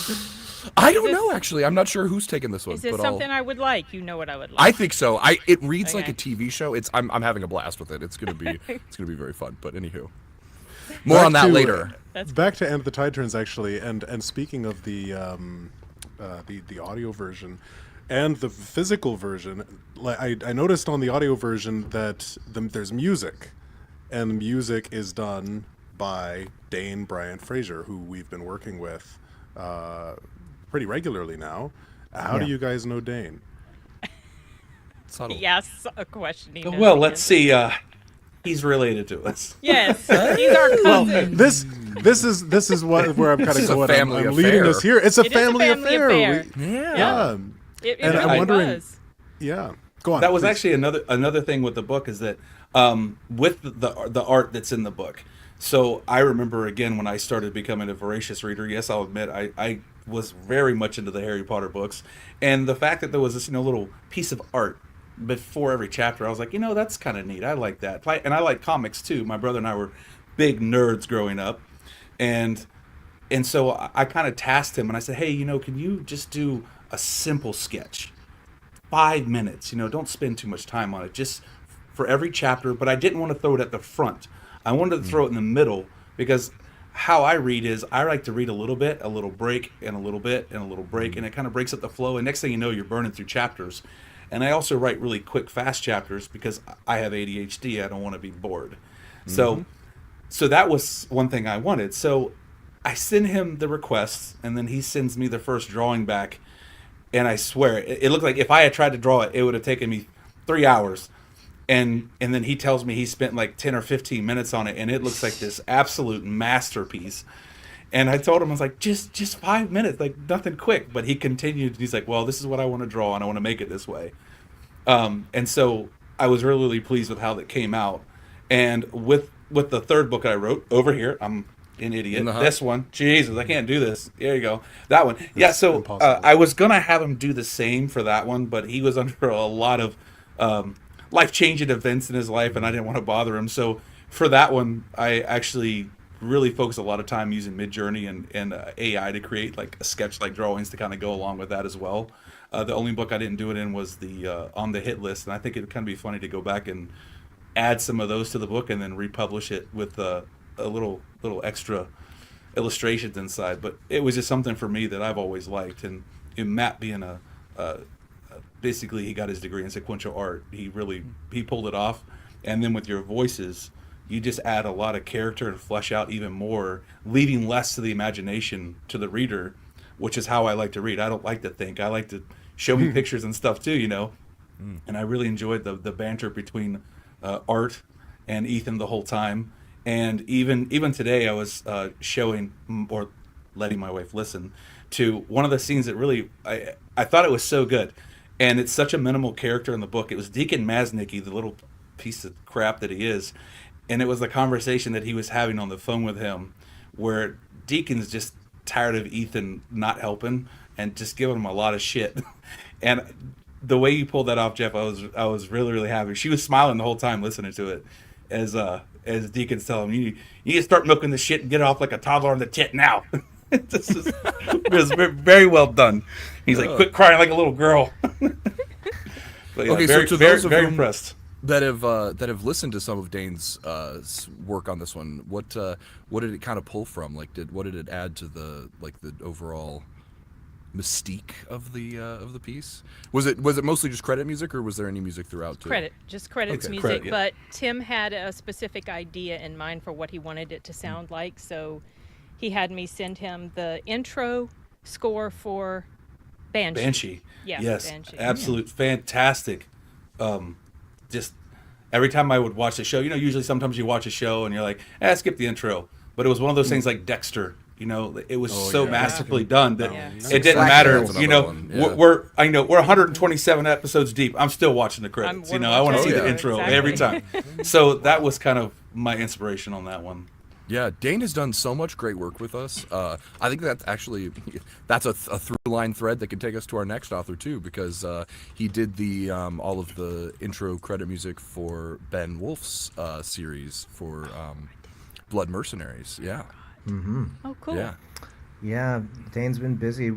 I don't know actually. I'm not sure who's taking this one. Is this but something I would like? You know what I would like. I think so. It reads like Okay. a TV show. I'm having a blast with it. It's gonna be very fun. But anywho, more on that later. Back to And the Tide Turns, actually, and speaking of the audio version and the physical version, like I noticed on the audio version that there's music, and the music is done by Dane Bryant Fraser, who we've been working with pretty regularly now. How do you guys know Dane? Subtle. Yes, a question. he knows Well, he let's is. see. He's related to us. Yes, he's our cousin. This is where I'm kind of is a going. family I'm leading affair. us here. It's a It is a family family affair. affair. Yeah. It and really I'm wondering- was. Yeah. Go on. That was please. actually another thing with the book is that with the art that's in the book. So I remember again when I started becoming a voracious reader. Yes, I'll admit I was very much into the Harry Potter books, and the fact that there was this little piece of art before every chapter, I was like, that's kind of neat. I like that, and I like comics too. My brother and I were big nerds growing up, and so I kind of tasked him, and I said, hey, can you just do a simple sketch, 5 minutes? Don't spend too much time on it, just for every chapter. But I didn't want to throw it at the front. I wanted to throw it in the middle, because how I read is I like to read a little bit, a little break, and a little bit, and a little break, and it kind of breaks up the flow. And next thing you know, you're burning through chapters. And I also write really quick, fast chapters because I have ADHD. I don't want to be bored. So that was one thing I wanted. So I send him the requests, and then he sends me the first drawing back. And I swear, it looked like if I had tried to draw it, it would have taken me 3 hours. And then he tells me he spent like 10 or 15 minutes on it, and it looks like this absolute masterpiece. And I told him, I was like, just 5 minutes, like nothing quick. But he continued. He's like, well, this is what I want to draw, and I want to make it this way. And so I was really, really pleased with how that came out. And with the third book I wrote over here, I'm an idiot. This one, Jesus, I can't do this. There you go. That one. Yeah, so I was going to have him do the same for that one, but he was under a lot of life-changing events in his life, and I didn't want to bother him. So for that one, I actually really focused a lot of time using Midjourney and AI to create like a sketch-like drawings to kind of go along with that as well. The only book I didn't do it in was the On the Hit List, and I think it'd kind of be funny to go back and add some of those to the book and then republish it with a little extra illustrations inside. But it was just something for me that I've always liked. And Matt being basically he got his degree in sequential art, he pulled it off. And then with your voices, you just add a lot of character and flesh out even more, leaving less to the imagination to the reader, which is how I like to read. I don't like to think. I like to show me pictures and stuff too, And I really enjoyed the banter between Art and Ethan the whole time. And even today I was showing or letting my wife listen to one of the scenes that really, I thought it was so good. And it's such a minimal character in the book. It was Deacon Masnicky, the little piece of crap that he is. And it was the conversation that he was having on the phone with him, where Deacon's just tired of Ethan not helping and just giving him a lot of shit. And the way you pulled that off, Jeff, I was really, really happy. She was smiling the whole time listening to it, as Deacon's telling him, you need to start milking the shit and get it off like a toddler on the tit now. It was very well done. He's like, quit crying like a little girl. But yeah, Okay, very, so to very, those of very whom impressed. that have listened to some of Dane's work on this one, what did it kind of pull from? Like, what did it add to the overall mystique of the piece? Was it mostly just credit music, or was there any music throughout too? Just credits Okay. music. Credit, yeah. But Tim had a specific idea in mind for what he wanted it to sound like, so he had me send him the intro score for Banshee. Yeah, Yes, Banshee. absolute fantastic. Just every time I would watch the show, usually sometimes you watch a show and you're like, skip the intro. But it was one of those things like Dexter. It was so masterfully done that it didn't matter. That's another one, yeah. We're 127 episodes deep. I'm still watching the credits. I want to see the intro every time. So that was kind of my inspiration on that one. Yeah, Dane has done so much great work with us. I think that's a through line thread that can take us to our next author too, because he did the all of the intro credit music for Ben Wolf's series for Blood Mercenaries. Yeah. Mm-hmm. Oh, cool. Yeah. Yeah, Dane's been busy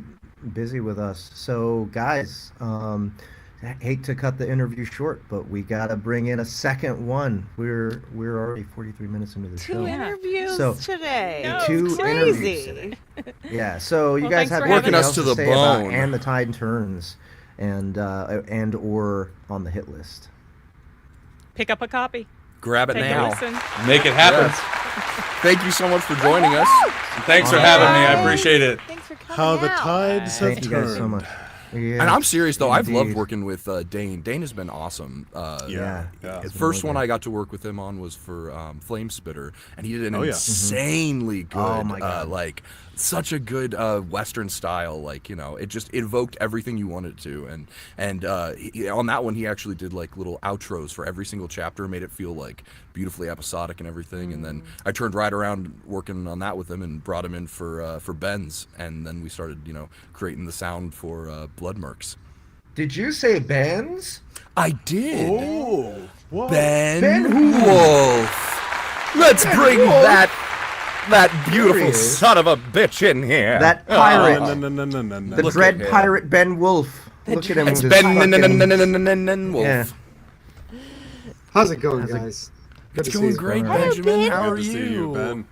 with us. So, guys, I hate to cut the interview short, but we gotta bring in a second one. We're already 43 minutes into the show. Two interviews So- today. No, Two it's interviews crazy. today. Yeah, so you Well, guys thanks have for anything having us. else To to the say about bone. And the Tide Turns and or on the hit list? Pick up a copy. Grab it Take a now. listen. Make it happen. Thanks so much for joining us. Thanks for having me. I appreciate it. Thanks for coming How the out. tides have Thank you guys so turned. much. Yeah, And I'm serious though. I've loved indeed. working with Dane. Dane has been awesome. Yeah. The It's first been one really I got to work with him on was for Flame Spitter, and he did an Oh, yeah. insanely good, Oh, my God. such a good Western style. It just evoked everything you wanted to. And on that one, he actually did little outros for every single chapter, made it feel beautifully episodic and everything. And then I turned right around working on that with him and brought him in for Ben's, and then we started creating the sound for Blood Mercs. Did you say Ben's? I did. Oh, whoa. Ben Ben who? Wolf. Let's bring that beautiful There he is. son of a bitch in here. That pirate, No. the Look dread at him. pirate Ben Wolf. Look at him. It's with his Ben Wolf. Yeah. How's it going, guys? Good It's to going see you. great, Hello, Benjamin. Ben. How are Good to see you, Ben.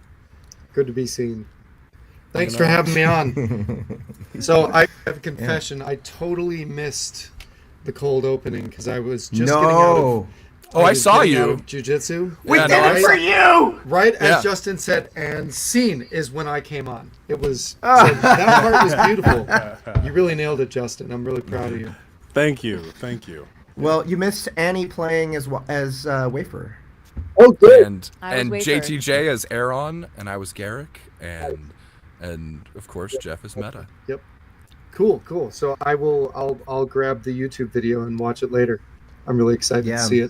Good to be seen. Thanks for having me on. So I have a confession. I totally missed the cold opening because I was just getting out of. No. Oh, I was saw getting out you. of Jiu-jitsu. We did it for you. Right as Yeah. Justin said, and scene is when I came on. It was so that part was beautiful. You really nailed it, Justin. I'm really proud of you. Thank you. Well, you missed Annie playing as Wafer. Oh, good. And I was Wafer. JTJ as Aaron, and I was Garrick, and of course Jeff is Meta. Yep. Cool. So I'll grab the YouTube video and watch it later. I'm really excited to see it.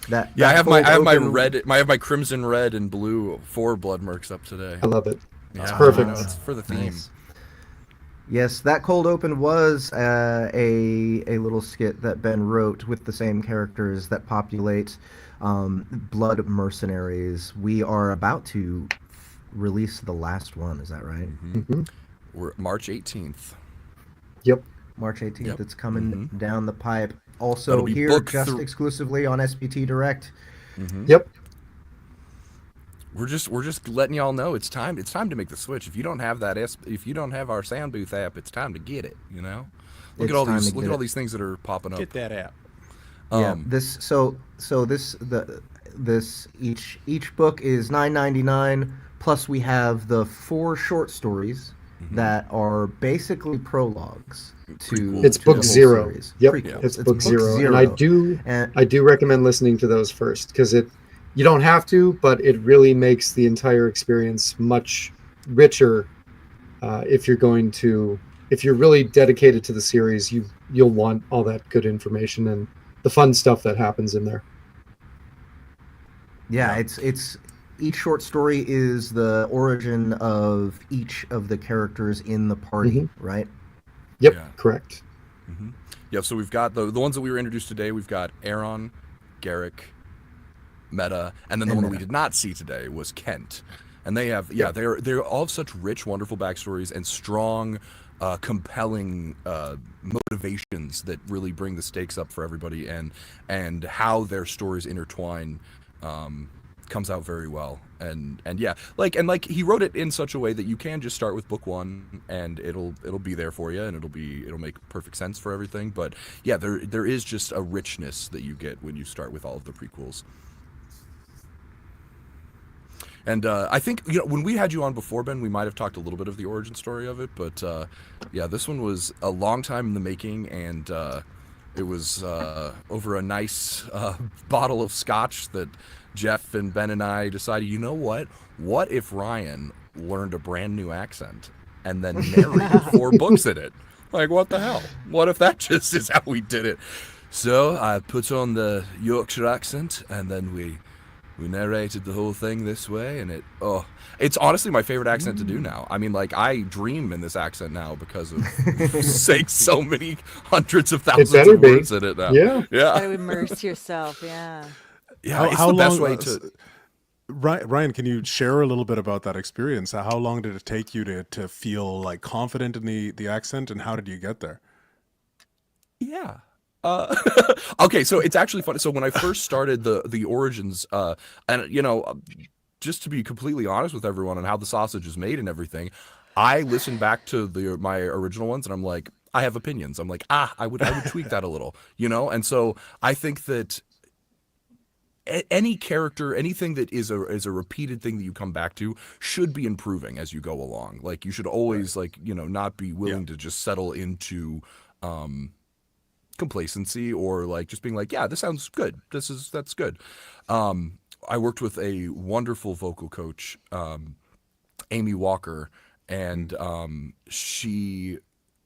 Yeah, That I have my open- red, I have my crimson, red, and blue for Blood Mercs up today. I love it. Yeah, It's perfect. I know, it's for the theme. Nice. Yes, that cold open was a little skit that Ben wrote with the same characters that populate Blood Mercenaries. We are about to release the last one. Is that right? Mm-hmm. We're March 18th. Yep. March 18th. Yep. It's coming Mhm. down the pipe. Also That'll be here, book just thr- exclusively on SBT Direct. Yep. We're just letting y'all know it's time. It's time to make the switch. If you don't have if you don't have our Soundbooth app, it's time to get it. You know, look It's at all time these to look get at all it. these things that are popping up. Get that app. Yeah. Each book is $9.99. Plus we have the 4 short stories that are basically prologues to. It's to book the whole 0. series. Yep. Prequels. It's book 0. And And I do recommend listening to those first because you don't have to, but it really makes the entire experience much richer. If you're really dedicated to the series, you'll want all that good information and the fun stuff that happens in there. yeah, it's each short story is the origin of each of the characters in the party, right? Yep, Yeah. correct. Yeah, so we've got the ones that we were introduced today. We've got Aaron, Garrick, Meta, and then the one that we did not see today was Kent. And they have they're all have such rich, wonderful backstories and strong, compelling motivations that really bring the stakes up for everybody, and how their stories intertwine comes out very well. And yeah, like he wrote it in such a way that you can just start with book 1 and it'll be there for you, and it'll make perfect sense for everything. But yeah, there is just a richness that you get when you start with all of the prequels. And I think, when we had you on before, Ben, we might have talked a little bit of the origin story of it, but yeah, this one was a long time in the making, and it was over a nice bottle of scotch that Jeff and Ben and I decided, you know what? What if Ryan learned a brand new accent and then narrated 4 books in it? Like, what the hell? What if that just is how we did it? So I put on the Yorkshire accent, and then we narrated the whole thing this way, and it's honestly my favorite accent to do now. I mean, like, I dream in this accent now because of saying so many hundreds of thousands of words in it now. Yeah. Gotta immerse yourself, yeah. Yeah, it's the best way to... Ryan, can you share a little bit about that experience? How long did it take you to feel like confident in the accent, and how did you get there? Yeah. Okay, so it's actually funny. So when I first started the origins, and just to be completely honest with everyone on how the sausage is made and everything, I listened back to my original ones, and I'm like, I have opinions. I'm like, I would tweak that a little, and so I think that any character, anything that is a repeated thing that you come back to should be improving as you go along. Like, you should always not be willing to just settle into complacency, or like just being like, yeah, this sounds good. That's good. I worked with a wonderful vocal coach, Amy Walker, and she,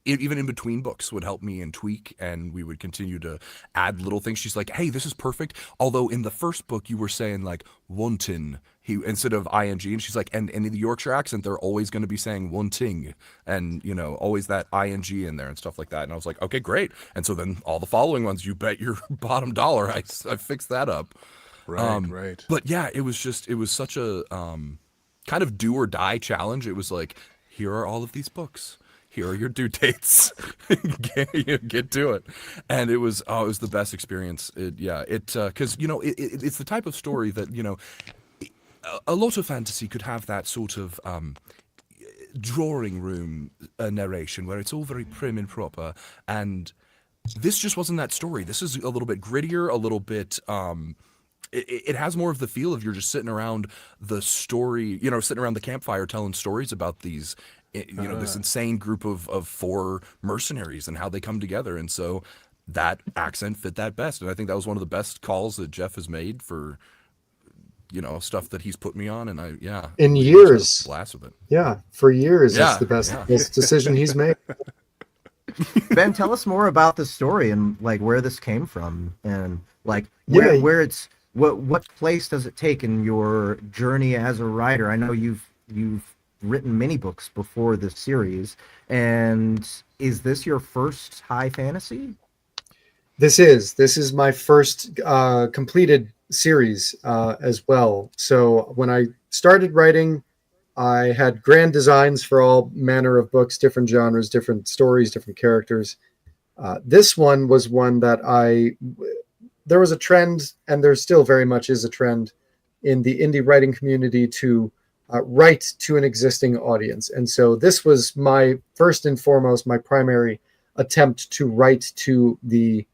even in between books, would help me and tweak, and we would continue to add little things. She's like, hey, this is perfect. Although in the first book you were saying like wantin' instead of ing, and she's like, and in the Yorkshire accent they're always going to be saying wanting, and always that ing in there and stuff like that. And I was like, okay, great. And so then all the following ones, you bet your bottom dollar I fixed that up. Right. But yeah, it was such a kind of do or die challenge. It was like, here are all of these books. Here are your due dates. Get to it. And it was the best experience. Because it's the type of story that a lot of fantasy could have that sort of drawing room narration where it's all very prim and proper, and this just wasn't that story. This is a little bit grittier, a little bit it has more of the feel of you're just sitting around the story, sitting around the campfire telling stories about these this insane group of 4 mercenaries and how they come together. And so that accent fit that best, and I think that was one of the best calls that Jeff has made for stuff that he's put me on. And in years, blast with it. Yeah, for years, it's the best decision he's made. Ben, tell us more about the story and like where this came from, and like where it's what place does it take in your journey as a writer? I know you've written many books before this series, and is this your first high fantasy? This is my first completed series as well. So when I started writing, I had grand designs for all manner of books, different genres, different stories, different characters. This one was one that there was a trend, and there still very much is a trend in the indie writing community to write to an existing audience. And so this was my first and foremost, my primary attempt to write to the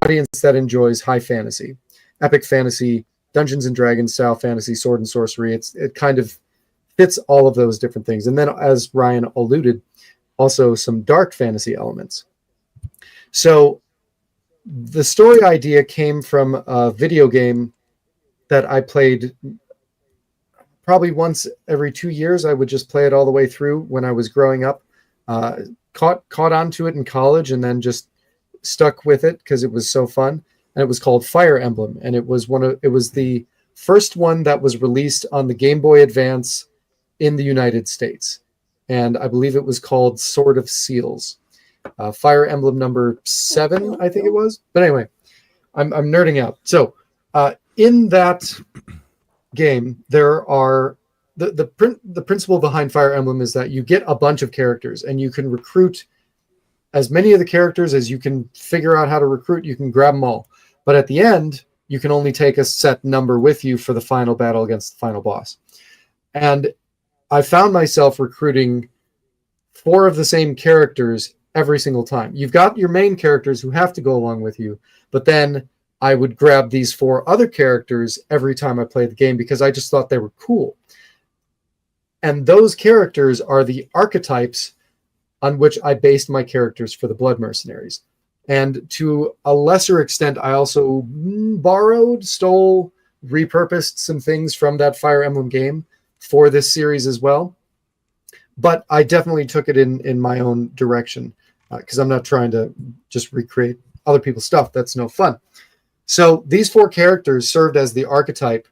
audience that enjoys high fantasy, epic fantasy, Dungeons and Dragons style fantasy, sword and sorcery. It kind of fits all of those different things. And then, as Ryan alluded, also some dark fantasy elements. So the story idea came from a video game that I played probably once every 2 years. I would just play it all the way through when I was growing up. Caught onto it in college, and then just stuck with it because it was so fun. And it was called Fire Emblem, and it was the first one that was released on the Game Boy Advance in the United States, and I believe it was called Sword of Seals. Fire Emblem number 7, I think it was. But anyway, I'm nerding out. So in that game, there are the principle behind Fire Emblem is that you get a bunch of characters, and you can recruit as many of the characters as you can figure out how to recruit. You can grab them all. But at the end, you can only take a set number with you for the final battle against the final boss. And I found myself recruiting 4 of the same characters every single time. You've got your main characters who have to go along with you, but then I would grab these 4 other characters every time I played the game because I just thought they were cool. And those characters are the archetypes on which I based my characters for the Blood Mercenaries. And to a lesser extent, I also stole, repurposed some things from that Fire Emblem game for this series as well. But I definitely took it in my own direction because I'm not trying to just recreate other people's stuff. That's no fun. So these 4 characters served as the archetype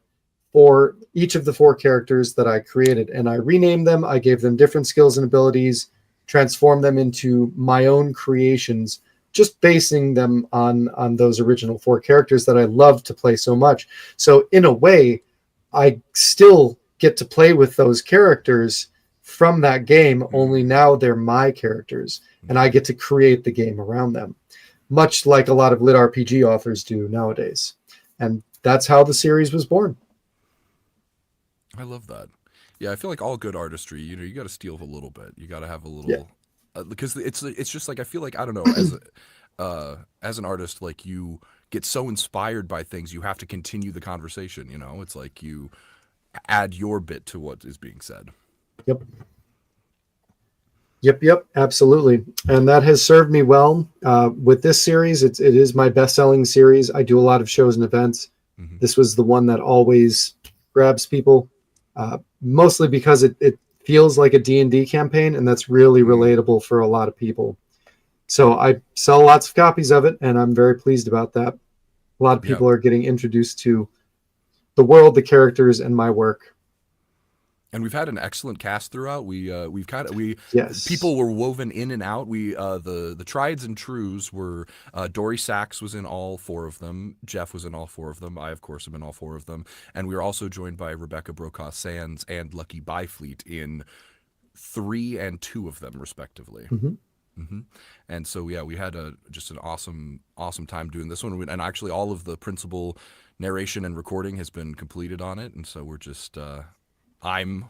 for each of the 4 characters that I created. And I renamed them. I gave them different skills and abilities, transformed them into my own creations, just basing them on those original 4 characters that I love to play so much. So in a way, I still get to play with those characters from that game, only now they're my characters, and I get to create the game around them, much like a lot of LitRPG authors do nowadays. And that's how the series was born. I love that. Yeah, I feel like all good artistry, you got to steal a little bit. You got to have a little, because it's just like, I feel like, I don't know, as an artist, like you get so inspired by things, you have to continue the conversation. It's like you add your bit to what is being said. Yep, absolutely. And that has served me well. With this series, it is my best-selling series. I do a lot of shows and events. Mm-hmm. This was the one that always grabs people, mostly because it feels like a D&D campaign, and that's really relatable for a lot of people. So I sell lots of copies of it, and I'm very pleased about that. A lot of people are getting introduced to the world, the characters, and my work. And we've had an excellent cast throughout. Yes. People were woven in and out. The trieds and trues were Dory Sachs was in all 4 of them. Jeff was in all 4 of them. I, of course, am in all 4 of them. And we were also joined by Rebecca Brokaw Sands and Lucky Byfleet in 3 and 2 of them, respectively. And so we had just an awesome time doing this one. And actually, all of the principal narration and recording has been completed on it. And so we're just I'm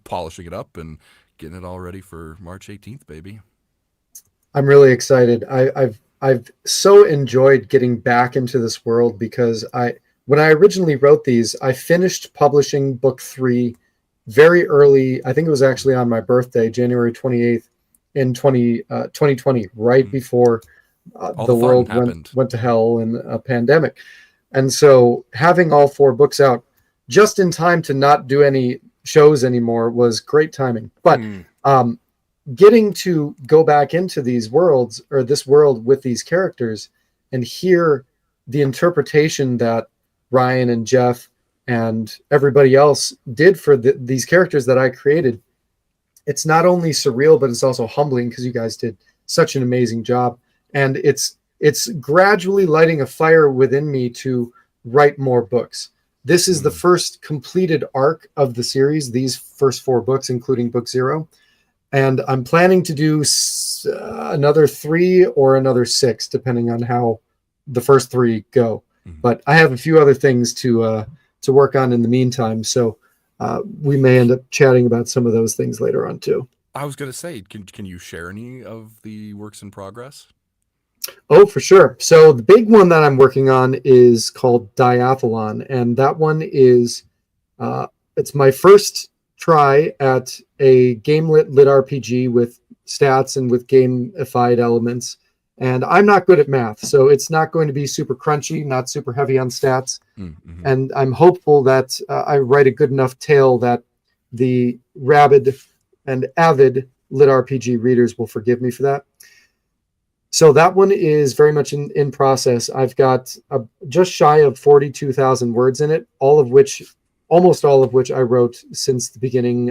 polishing it up and getting it all ready for March 18th, baby. I'm really excited. I've so enjoyed getting back into this world because when I originally wrote these, I finished publishing book 3 very early. I think it was actually on my birthday, January 28th in 2020, right before the world went to hell in a pandemic. And so having all 4 books out just in time to not do any shows anymore was great timing. But getting to go back into these worlds, or this world with these characters, and hear the interpretation that Ryan and Jeff and everybody else did for these characters that I created, it's not only surreal, but it's also humbling because you guys did such an amazing job. And it's gradually lighting a fire within me to write more books. This is the first completed arc of the series, these first 4 books, including book 0. And I'm planning to do another 3 or another 6, depending on how the first 3 go. But I have a few other things to work on in the meantime. So we may end up chatting about some of those things later on too. I was going to say, can you share any of the works in progress? Oh, for sure. So the big one that I'm working on is called Diathlon, and that one is it's my first try at a Gamelit LitRPG with stats and with gamified elements. And I'm not good at math, so it's not going to be super crunchy, not super heavy on stats. And I'm hopeful that I write a good enough tale that the rabid and avid LitRPG readers will forgive me for that. So that one is very much in process. I've got just shy of 42,000 words in it, almost all of which I wrote since the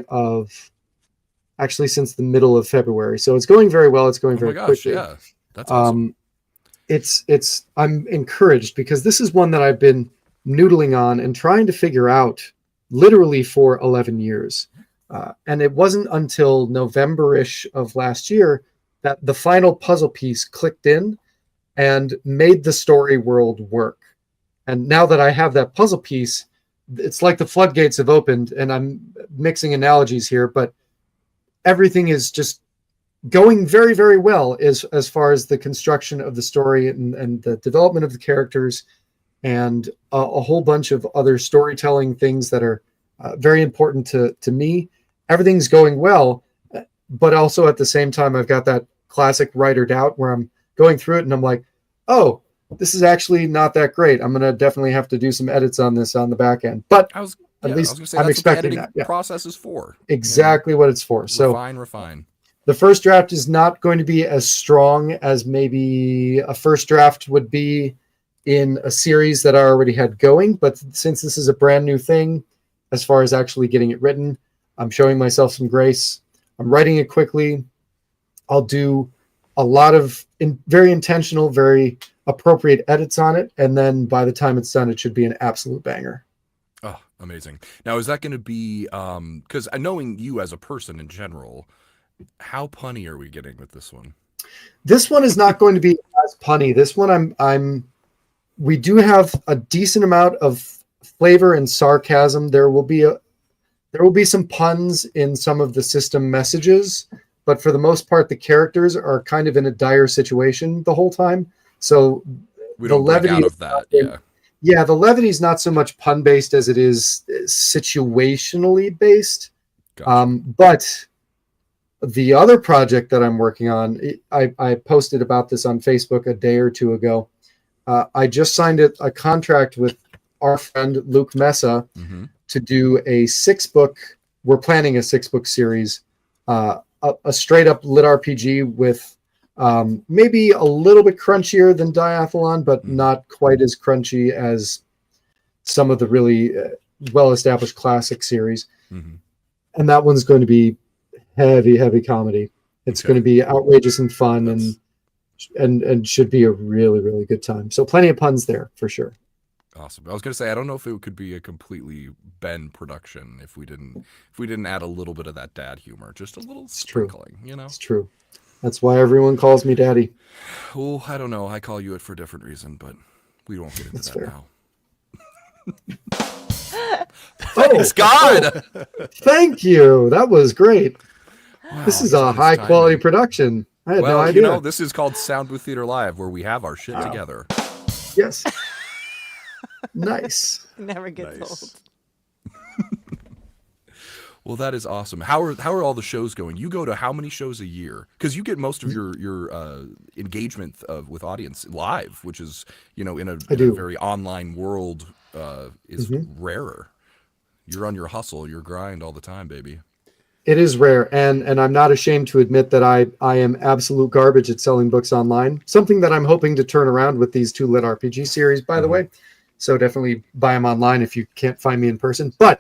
middle of February. So it's going very well. It's going very quickly. Yeah, that's awesome. I'm encouraged because this is one that I've been noodling on and trying to figure out literally for 11 years. And it wasn't until November-ish of last year that the final puzzle piece clicked in and made the story world work. And now that I have that puzzle piece, it's like the floodgates have opened, and I'm mixing analogies here, but everything is just going very, very well as far as the construction of the story and the development of the characters and a whole bunch of other storytelling things that are very important to me. Everything's going well, but also at the same time, I've got that classic writer doubt where I'm going through it and I'm like, oh, this is actually not that great. I'm going to definitely have to do some edits on this on the back end. But at least I'm expecting that. Yeah. Process is for. Exactly what it's for. So refine. The first draft is not going to be as strong as maybe a first draft would be in a series that I already had going. But since this is a brand new thing, as far as actually getting it written, I'm showing myself some grace. I'm writing it quickly. I'll do a lot of very intentional, very appropriate edits on it. And then by the time it's done, it should be an absolute banger. Oh, amazing. Now, is that going to be, because knowing you as a person in general, how punny are we getting with this one? This one is not going to be as punny. This one, we do have a decent amount of flavor and sarcasm. There will be some puns in some of the system messages, but for the most part, the characters are kind of in a dire situation the whole time. So we don't break out of that. Yeah, the levity is not so much pun based as it is situationally based. Gotcha. But the other project that I'm working on, I posted about this on Facebook a day or two ago. I just signed a contract with our friend Luke Mesa to do a 6-book. We're planning a 6-book series, a straight up lit RPG with maybe a little bit crunchier than Diathlon, but not quite as crunchy as some of the really well-established classic series. and that one's going to be heavy comedy. It's going to be outrageous and fun, and should be a really good time. So plenty of puns there for sure. Awesome. I was gonna say I don't know if it could be a completely Ben production if we didn't add a little bit of that dad humor, just a little sprinkling. You know, it's true. That's why everyone calls me Daddy. Oh, I don't know. I call you it for a different reason, but we won't get into that fair. now. Thanks, God. Thank you. That was great. Wow, this is a high quality production. I had no idea. You know, this is called Soundbooth Theater Live, where we have our shit together. Yes. Nice. Never gets old. Well, that is awesome. How are all the shows going? You go to how many shows a year? Because you get most of your engagement with audience live, which is, you know, in a very online world is rarer. You're on your hustle, your grind all the time, baby. It is rare, and I'm not ashamed to admit that I am absolute garbage at selling books online. Something that I'm hoping to turn around with these 2 lit RPG series, by the way. So definitely buy them online if you can't find me in person. But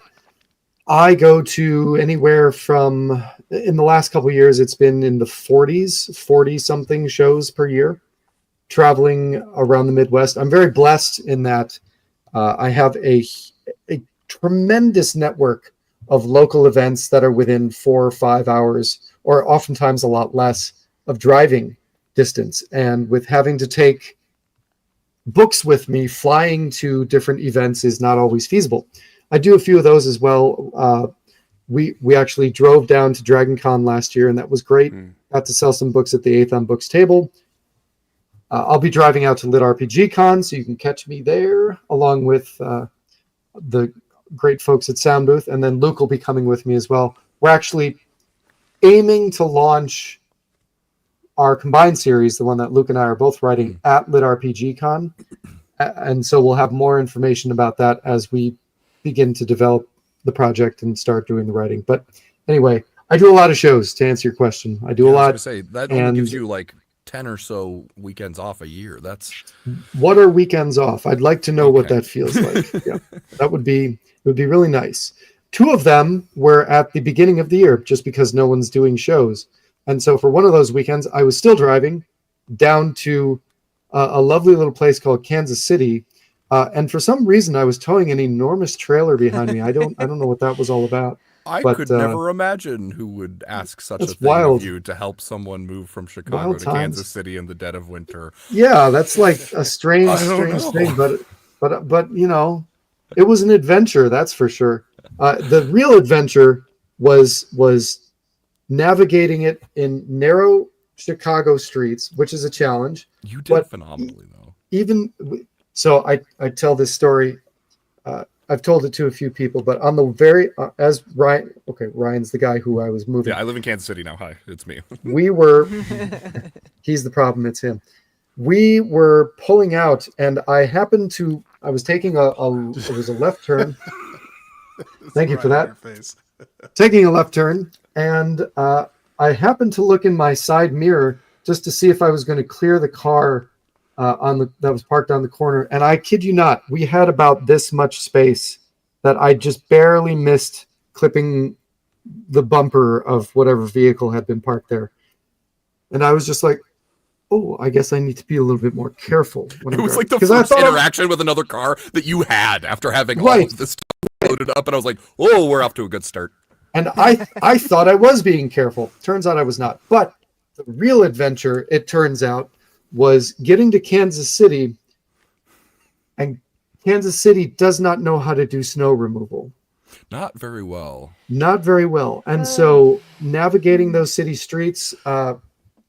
I go to anywhere from, in the last couple of years, it's been in the 40-something shows per year, traveling around the Midwest. I'm very blessed in that I have a tremendous network of local events that are within 4 or 5 hours, or oftentimes a lot less, of driving distance. And with having to take books with me, flying to different events is not always feasible. I do a few of those as well. We actually drove down to Dragon Con last year, and that was great. Got to sell some books at the 8th on Books table. I'll be driving out to LitRPG Con, so you can catch me there, along with the great folks at Soundbooth, and then Luke will be coming with me as well. We're actually aiming to launch our combined series, the one that Luke and I are both writing, at LitRPG Con, and so we'll have more information about that as we begin to develop the project and start doing the writing. But anyway, I do a lot of shows, to answer your question. I do a lot. I was going to say, that only gives you like 10 or so weekends off a year. What are weekends off? I'd like to know what that feels like. Yeah, it would be really nice. 2 of them were at the beginning of the year, just because no one's doing shows. And so for one of those weekends, I was still driving down to a lovely little place called Kansas City. And for some reason, I was towing an enormous trailer behind me. I don't know what that was all about. I could never imagine who would ask such a thing of you to help someone move from Chicago to Kansas City in the dead of winter. Yeah, that's like a strange thing. But you know, it was an adventure, that's for sure. The real adventure was navigating it in narrow Chicago streets, which is a challenge. You did phenomenally, though. So I tell this story. I've told it to a few people, but on the very as Ryan. Okay, Ryan's the guy who I was moving. Yeah, I live in Kansas City now. Hi, it's me. We were. He's the problem. It's him. We were pulling out, and I happened to. I was taking it was a left turn. Thank you for that. Taking a left turn, and I happened to look in my side mirror just to see if I was going to clear the car that was parked on the corner. And I kid you not, we had about this much space that I just barely missed clipping the bumper of whatever vehicle had been parked there. And I was just like, oh, I guess I need to be a little bit more careful. It was like the first interaction with another car that you had after having all of this stuff loaded up. And I was like, oh, we're off to a good start. And I thought I was being careful. Turns out I was not. But the real adventure, it turns out, was getting to Kansas City. And Kansas City does not know how to do snow removal. Not very well. Not very well. And so navigating those city streets,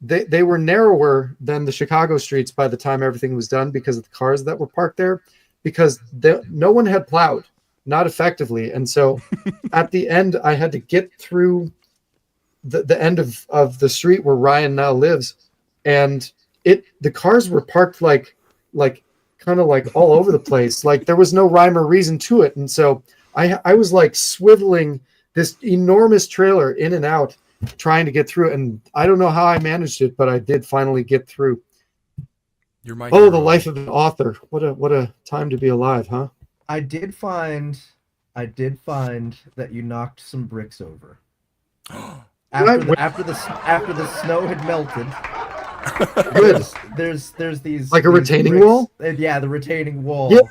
they were narrower than the Chicago streets by the time everything was done because of the cars that were parked there, because no one had plowed, not effectively. And so at the end, I had to get through the end of the street where Ryan now lives. And the cars were parked like kind of like all over the place. Like there was no rhyme or reason to it. And so I was like swiveling this enormous trailer in and out, trying to get through. And I don't know how I managed it, but I did finally get through. You're my hero. The life of an author. What a time to be alive, huh? I did find I did find that you knocked some bricks over. After the snow had melted. There's these like a these retaining bricks. wall. Yeah, the retaining wall. Yep.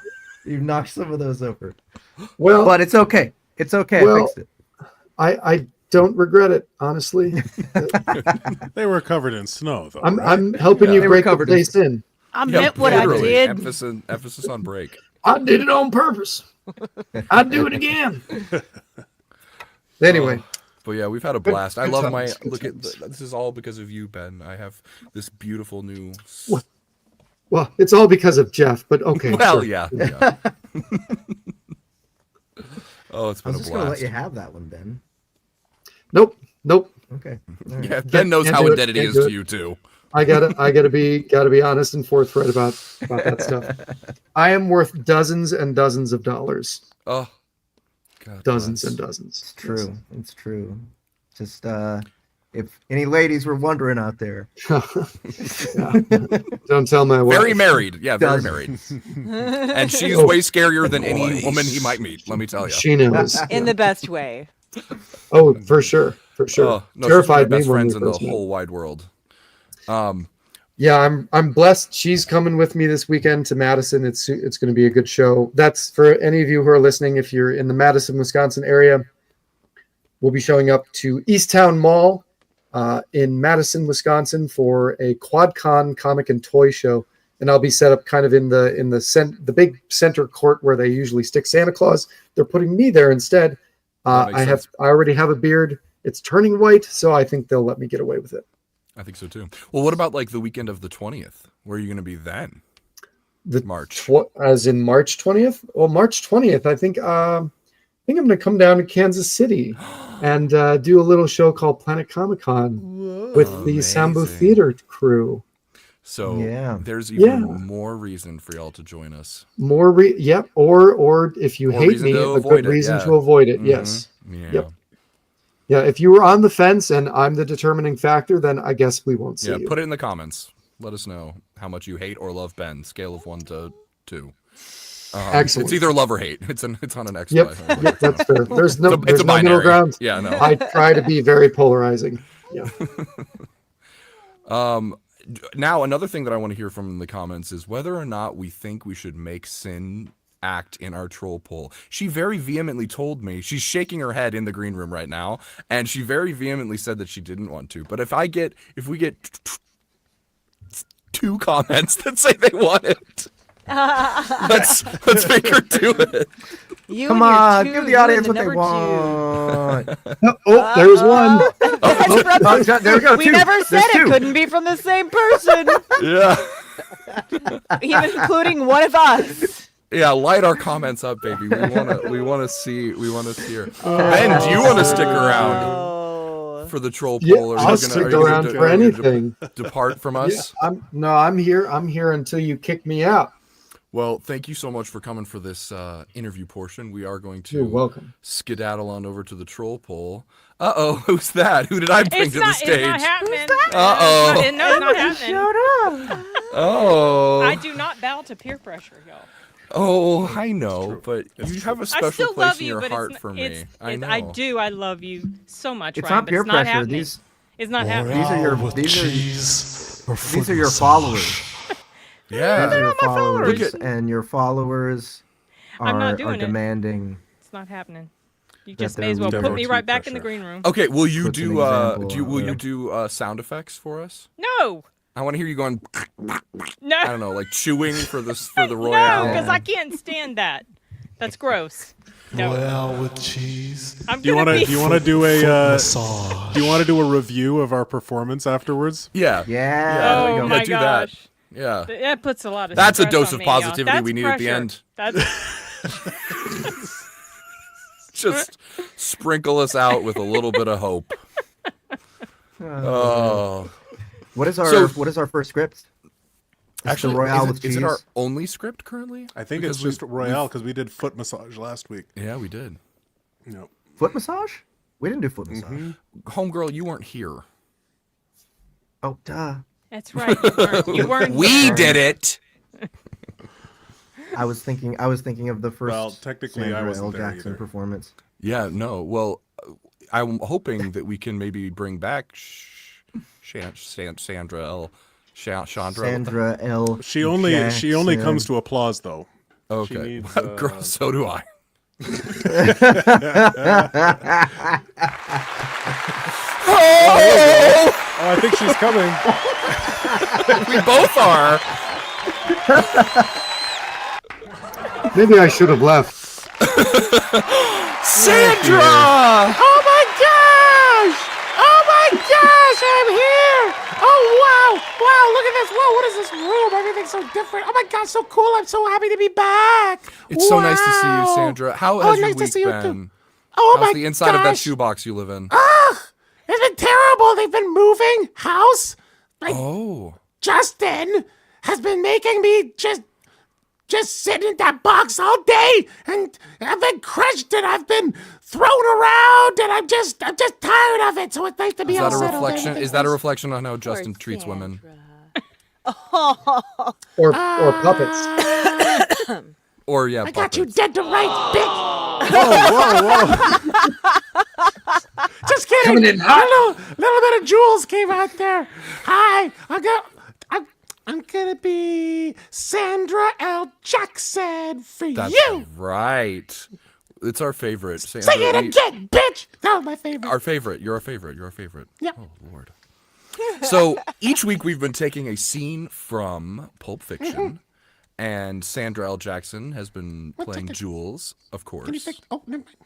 You knocked some of those over. Well, But it's okay. It's okay. I fixed it. I don't regret it, honestly. They were covered in snow, though. I'm helping you They were break the covered in place in. I meant what I literally. did. Emphasis on break. I did it on purpose. I'd do it again. Anyway. But yeah, we've had a blast. I good love times, my good look at times. this is all because of you, Ben. I have this beautiful new. Well, it's all because of Jeff, but okay. Well, sure. yeah. Oh, it's I been was a just gonna let blast. you have that one, Ben. Nope. Okay. All right. Yeah, Ben knows Can't how do it, indebted he can't is do to it. you too. I gotta be honest and forthright about that stuff. I am worth dozens and dozens of dollars. Oh, God. Dozens bless. and dozens. It's true. It's true. Just if any ladies were wondering out there, Yeah. Don't tell my wife. Very married. Yeah, very Dozens. married. And she's Oh. way scarier than any woman he might meet. Let me tell you. She knows. In the best way. Oh, for sure. For sure. Oh, no, Terrified she's my me best when friends we in the first met. whole wide world. Yeah, I'm blessed. She's coming with me this weekend to Madison. It's going to be a good show. That's for any of you who are listening. If you're in the Madison, Wisconsin area, we'll be showing up to Easttown Mall in Madison, Wisconsin for a QuadCon comic and toy show, and I'll be set up kind of in the big center court where they usually stick Santa Claus. They're putting me there instead. That makes sense. I already have a beard. It's turning white, so I think they'll let me get away with it. I think so too. Well, what about like the weekend of the 20th? Where are you going to be then? March. As in March 20th? Well, March 20th, I think I'm going to come down to Kansas City and do a little show called Planet Comic Con with the Soundbooth Amazing. Theater crew. So Yeah. there's even Yeah. more reason for y'all to join us. Yep. Or if you Or hate reason me, to a avoid good it, reason yeah. to avoid it. Mhm. Yes. Yeah. Yep. Yeah. If you were on the fence and I'm the determining factor, then I guess we won't see Yeah. you. Put it in the comments. Let us know how much you hate or love Ben. Scale of 1 to 2. Excellent. It's either love or hate. It's on an X. Yep. Yep. That's fair. There's no, It's there's a no middle binary. ground. Yeah. No. I try to be very polarizing. Yeah. Now, another thing that I want to hear from the comments is whether or not we think we should make Sin act in our troll poll. She very vehemently told me, she's shaking her head in the green room right now, and she very vehemently said that she didn't want to. But if we get 2 comments that say they want it, let's make her do it. You Come and your on, two, give the you audience and what they number want. Oh, there's one. Oh, there we go. We two. never said There's it two. couldn't be from the same person, Yeah. even including one of us. Yeah, light our comments up, baby. We wanna see her. Ben, do you want to stick around Oh. for the troll Yeah, poll, or I'll stick around for anything. depart from us? Yeah, I'm here. I'm here until you kick me out. Well, thank you so much for coming for this interview portion. We are going You're to welcome. skedaddle on over to the troll poll. Uh-oh, who's that? Who did I bring It's to not, the stage? it's not happening. Uh-oh. No, it's not happening. Oh. I do not bow to peer pressure, y'all. Oh, I know, but you have a I special still place love in you, your but heart it's, for me. it's, I know. I do. I love you so much, It's Ryan, not but peer it's not pressure. happening. It's not happening. These are your followers. Yeah. These are your followers, Look at- and your followers I'm not are doing it. demanding. It's not happening. You just they're may as well leaving put me you right back in the pressure. green room. Okay, will you Puts an do example will of- you do sound effects for us? No, I want to hear you going no, I don't know, like chewing for the no, Royale. because I can't stand that. That's gross. No, Royale with cheese. I'm Do you gonna want to? be. Do you want to do a? Massage. Do you want to do a review of our performance afterwards? Yeah. Yeah. there we Oh go. my do that. gosh, Yeah. that puts a lot of. That's a stress dose on of me, y'all. positivity That's we need at the pressure. end. That's Just sprinkle us out with a little bit of hope. Oh. What is our first script? It's Actually, the Royale with is cheese. it our only script currently? I think Because it's just Royale because we did foot massage last week. Yeah, we did. Yep. Foot massage? We didn't do foot massage. Homegirl, you weren't here. Oh, duh. right. You weren't. We did it. I was thinking of the first Well, technically, I Sandra wasn't L. there Jackson either. performance. Yeah, no. Well, I'm hoping that we can maybe bring back Sandra L. Chandra. Sandra L. She only Jackson. comes to applause though. Okay. needs, Girl, so do I. Oh, I think she's coming. We both are. Maybe I should have left. Sandra! Oh my gosh! Oh my gosh, I'm here! Oh wow! Wow, look at this! Whoa, what is this room? Everything's so different. Oh my gosh, so cool! I'm so happy to be back! It's so nice to see you, Wow. Sandra. How has your nice to week see you been? too. Oh How's my the inside of that gosh. shoebox you live in? Ugh! It's been terrible. They've been moving house. Like Oh. Justin has been making me just sitting in that box all day, and I've been crushed, and I've been thrown around, and I'm just tired of it. So it's nice to be Is all that a settled. reflection? Everything Is that a nice. reflection on how Justin treats women? Or puppets. Or yeah, I got you puppets. dead to rights, bitch. Whoa! Just kidding. Coming in hot. A little bit of Jules came out there. Hi, I'm gonna be Sandra L. Jackson for That's you. right. It's our favorite. Say Sandra, it again, bitch. That was my favorite. Our favorite. You're our favorite. You're our favorite. Yep. Oh, Lord. So each week we've been taking a scene from Pulp Fiction, and Sandra L. Jackson has been playing Jules, of course. Can you fix? Oh, never mind.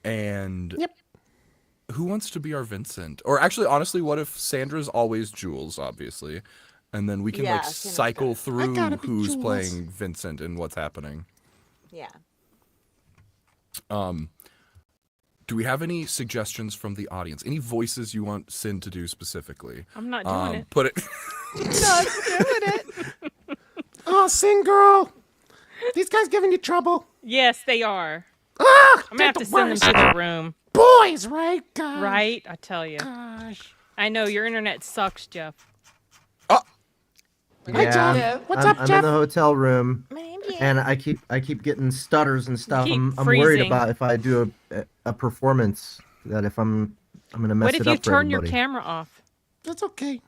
And Yep. who wants to be our Vincent? Or actually, honestly, what if Sandra's always Jules, obviously, and then we can Yeah, like Sandra's cycle got through gotta be who's Jules. playing Vincent and what's happening. Yeah. Do we have any suggestions from the audience? Any voices you want Sin to do specifically? I'm not doing it. Put it. Not doing it. Oh, sing girl. These guys giving you trouble. Yes, they are. Ah, I'm gonna have they're to the send them worst. to the room. Boys, right? Gosh. Right? I tell you. Gosh. I know your internet sucks, Jeff. Hi, Jeff. What's up, I'm Jeff? in the hotel room, My name's Jeff. and I keep getting stutters and stuff. Keep I'm worried freezing. about if I do a performance that if I'm gonna mess What it if up you for turn your everybody. camera off? That's okay.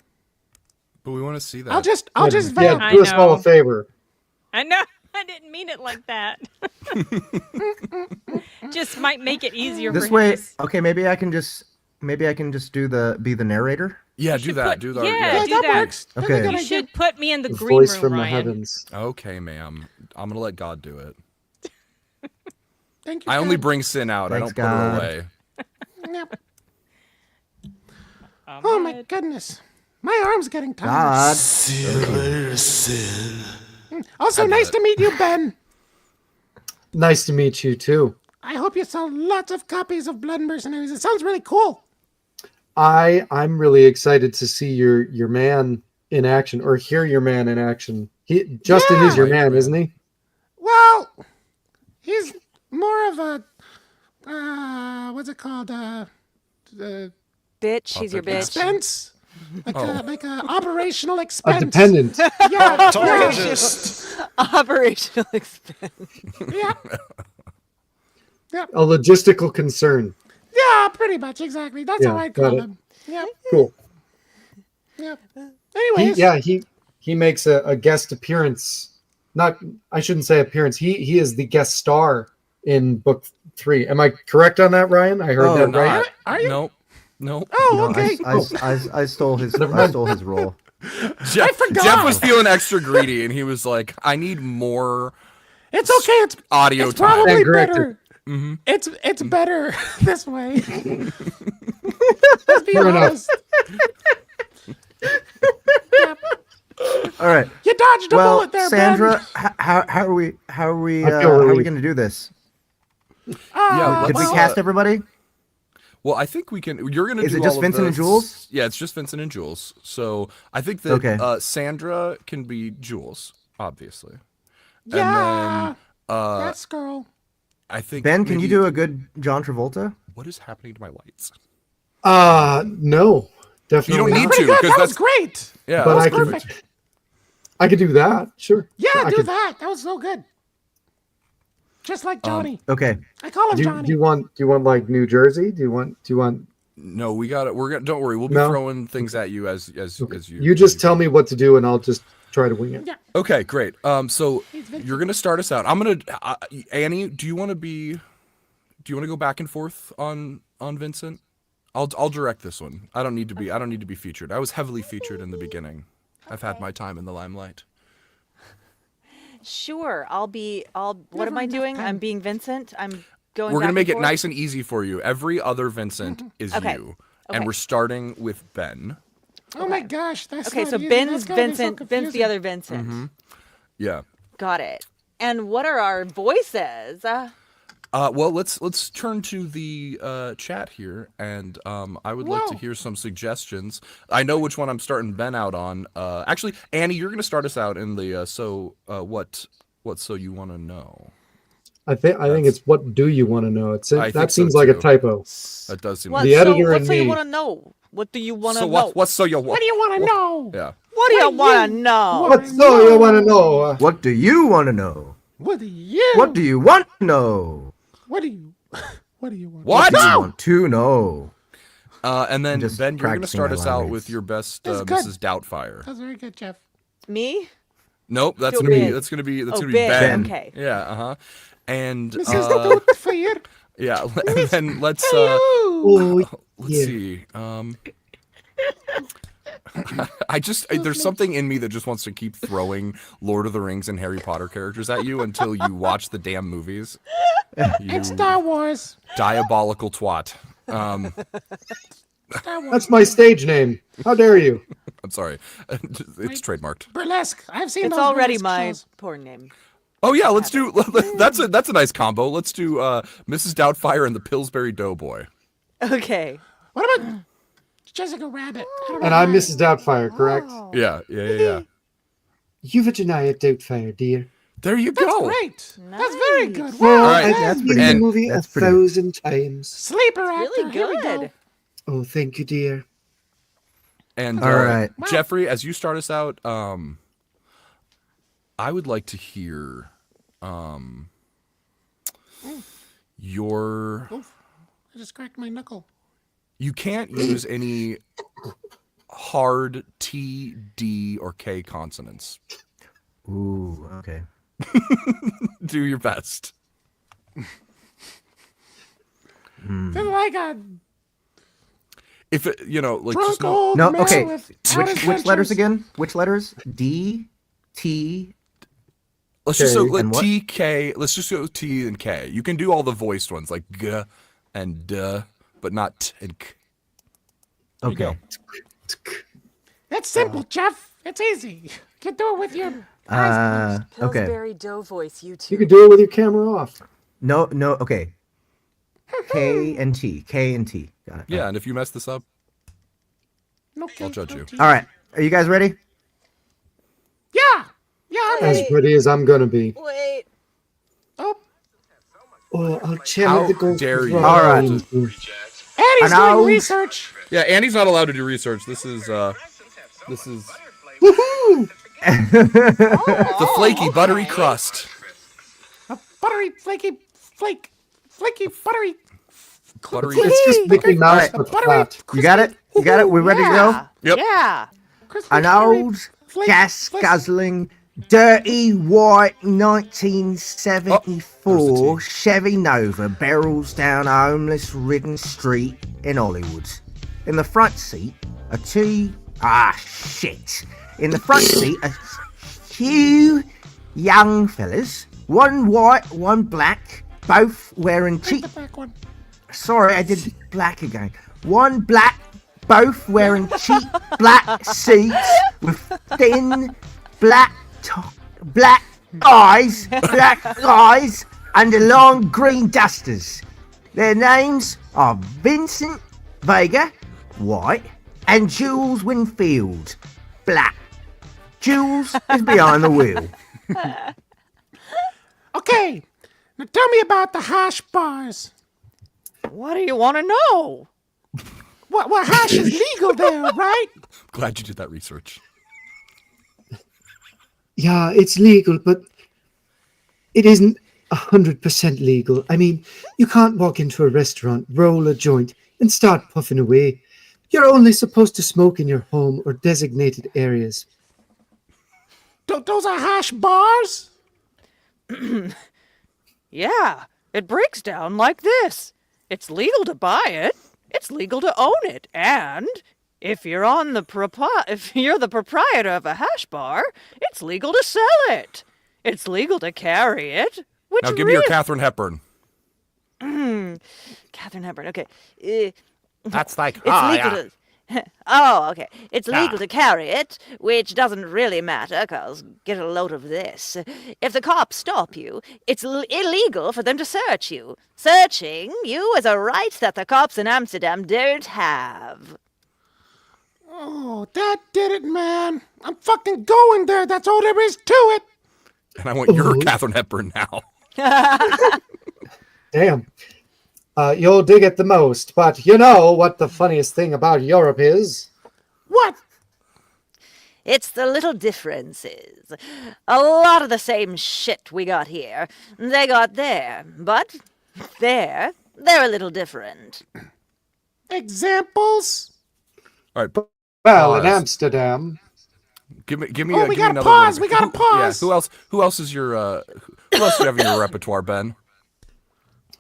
But we want to see that. I'll just vamp. Yeah, do us all a know. favor. I know. I didn't mean it like that. Just might make it easier This for way, him. okay, maybe I can just be the narrator. Yeah, do should that. put- do that. yeah, do that that. works. That's a Okay. good You idea. should put me in the The green voice room, from the Ryan. heavens. Okay, ma'am. I'm gonna let God do it. Thank you. I only God. bring Sin out. Thanks, I don't put her God. away. Yep. All Oh my right. goodness. My arm's getting tired. God, See you later, Sin. Also, I nice bet. to meet you, Ben. Nice to meet you too. I hope you sell lots of copies of Blood Mercenaries. It sounds really cool. I'm really excited to see your man in action or hear your man in action. Justin is your man, isn't he? Well, he's more of a what's it called? Bitch, she's your bitch. Expense. Like a operational A expense. dependent. Yeah. Targetist. Operational expense. Yeah. A logistical concern. Yeah, pretty much, exactly. That's Yeah, how I got call it. him. Yep. Cool. Yep. Anyways. He makes a guest appearance. I shouldn't say appearance. He is the guest star in book 3. Am I correct on that, Ryan? I heard Oh, that Not. right. Are you? Nope. Nope. Oh, no, okay. I stole his role. Jeff, forgot. Jeff was feeling extra greedy, and he was like, "I need more It's okay. It's audio it's time." probably And corrected. better. Mm-hmm. It's better this way. Let's be Fair enough. honest. Yep. All right. You dodged a Well, bullet there, Sandra, Ben. how are we I feel going relieved. to do this? Yeah, Did we let's, cast everybody? Well, I think we can. You're gonna. Is do it just all of Vincent and the- Jules? Yeah, it's just Vincent and Jules. So I think that Okay. Sandra can be Jules, obviously. Yeah. And then Yes, girl. I think Ben, can you maybe- do a good John Travolta? What is happening to my lights? No, definitely. You don't need not. to, Pretty good. because That was that's great. yeah. But that's I can- perfect. Perfect. I could do that. Sure. Yeah, I do could- that. That was so good. Just like Johnny. Okay. I call him Do Johnny. you want like New Jersey? Do you want No, we got it. We're gonna. Don't worry. We'll be No? throwing things at you as you. you just tell me what to do and I'll just try to wing it. Yeah. Okay, great. So you're gonna start us out. I'm gonna. Annie, do you want to go back and forth on Vincent? I'll direct this one. I don't need to be featured. I was heavily featured in the beginning. I've had my time in the limelight. Sure, what am I doing? I'm being Vincent. I'm going. We're gonna back make and it forth? nice and easy for you. Every other Vincent is Okay. you, Okay. and we're starting with Ben. Oh my gosh, that's Okay, not so easy. Ben's That's gotta be so Vincent. Ben's the confusing. other Vincent. Mm-hmm. Yeah. Got it. And what are our voices? Well, let's turn to the chat here, and I would like to Whoa. hear some suggestions. I know which one I'm starting Ben out on. Actually, Annie, you're going to start us out in the what so you want to know. I think it's what do you want to know? I think That so seems like a too. typo. That does seem. What? The editor what and so you me. want to know? What do you want to So know? what so you What do you want to know? Yeah. What do you want to know? What so you want to know? What do you want to know? What do you? What do you want to know? What do you? What do you want? What? Do you want to know? And then Just Ben, you're going to practicing start my us out lines. with your best That's good. Mrs. Doubtfire. That's very good, Jeff. Me? Nope, that's Go gonna be Ben. that's gonna be Oh, Ben. Ben. Okay. Yeah. Uh huh. And Mrs. Doubtfire. yeah, and then let's Oh, let's yeah. see. There's something in me that just wants to keep throwing Lord of the Rings and Harry Potter characters at you until you watch the damn movies. You And Star Wars. diabolical twat. Star Wars. That's my stage name. How dare you? I'm sorry, it's trademarked. Burlesque. I've seen It's those already burlesque my shows. porn name. Oh yeah, let's do. That's a nice combo. Let's do Mrs. Doubtfire and the Pillsbury Doughboy. Okay. What about Jessica Rabbit? I don't know And I'm why. Mrs. Doubtfire, correct? Yeah. You've a Janaya Doubtfire, dear. There you That's go. great. That's very good. Well, Wow. right. I've That's seen pretty the good. movie That's a pretty- 1,000 times. Sleeper actor. Really Here we go. good. Oh, thank you, dear. And All right. Jeffrey, as you start us out, I would like to hear your. Oof. I just cracked my knuckle. You can't use any hard T, D, or K consonants. Ooh, okay. Do your best. Feel like a If it, like drunk just no. old No, man okay. with Which letters again? Which letters? D, T. Let's just K go and what? T, K. Let's just go T and K. You can do all the voiced ones like G and D, but not T and K. There you Okay. go. It's simple, Jeff. It's easy. You can do it with your Okay. Pillsbury Dough voice, you You two. could do it with your camera off. No, okay. K and T. K and T. Got it. Yeah, and if you mess this up, no I'll judge you. All right. Are you guys ready? Yeah. Yeah, I'm As ready. pretty as I'm gonna be. Wait. Oh, Oh, I'll check How the gold dare you. All right. Annie's Hello? doing research. yeah, Annie's not allowed to do research. This is Woohoo! the flaky buttery crust. A buttery, flaky, buttery. Buttery. It's just Mickey Mouse Alright. but Buttery. flat. You got it? You got it? We're ready to go? Yep. Yeah. Crispy, An buttery, old, flake- gas flake- guzzling, dirty white Oh, 1974 there's the Chevy Nova barrels down a homeless ridden street in Hollywood. In the front seat, a two. Ah, shit. In the front seat, a few young fellas, one white, one black, both wearing Take cheap. the back one. Sorry, I did black again. One black, both wearing cheap black suits with thin black eyes, under long green dusters. Their names are Vincent Vega, white, and Jules Winfield, black. Jules is behind the wheel. Okay. Now tell me about the hash bars. What do you want to know? What hash is legal there, right? Glad you did that research. Yeah, it's legal, but it isn't 100% legal. I mean, you can't walk into a restaurant, roll a joint, and start puffing away. You're only supposed to smoke in your home or designated areas. Those are hash bars? Yeah, it breaks down like this. It's legal to buy it. It's legal to own it. And if you're the proprietor of a hash bar, it's legal to sell it. It's legal to carry it. Which Now give me your Katharine Hepburn. Katharine Hepburn. Okay. That's like, It's legal to. Oh, okay. It's legal to carry it, which doesn't really matter, because get a load of this. If the cops stop you, it's illegal for them to search you. Searching you is a right that the cops in Amsterdam don't have. Oh, that did it, man. I'm fucking going there. That's all there is to it. And I want your Katharine Hepburn now. Damn. You'll dig it the most, but you know what the funniest thing about Europe is? What? It's the little differences. A lot of the same shit we got here, they got there. But they're a little different. Examples? All right. Well, in Amsterdam. Give me. We give me gotta another pause. word. We gotta pause. Yeah. Who else is your? Who else do you have in your repertoire, Ben?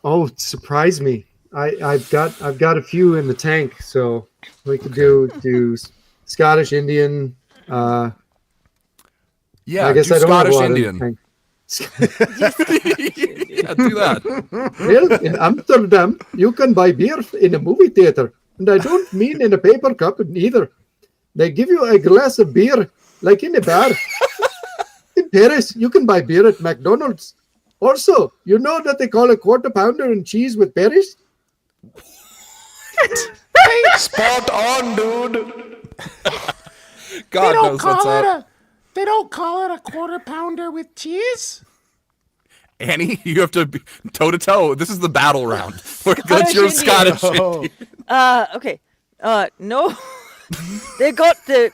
Oh, surprise me! I've got a few in the tank, so we could do Scottish, Indian. Yeah, I guess do I don't have a Scottish lot in the Indian. tank. Yeah, do that. Well, in Amsterdam, you can buy beer in a movie theater, and I don't mean in a paper cup neither. They give you a glass of beer, like in a bar. In Paris, you can buy beer at McDonald's. Also, you know that they call a quarter pounder and cheese with berries? Spot on, dude. God knows what's up. They don't call it a quarter pounder with cheese? Annie, you have to be toe to toe. This is the battle round. What's your Scottish? Oh. Okay. No. They got the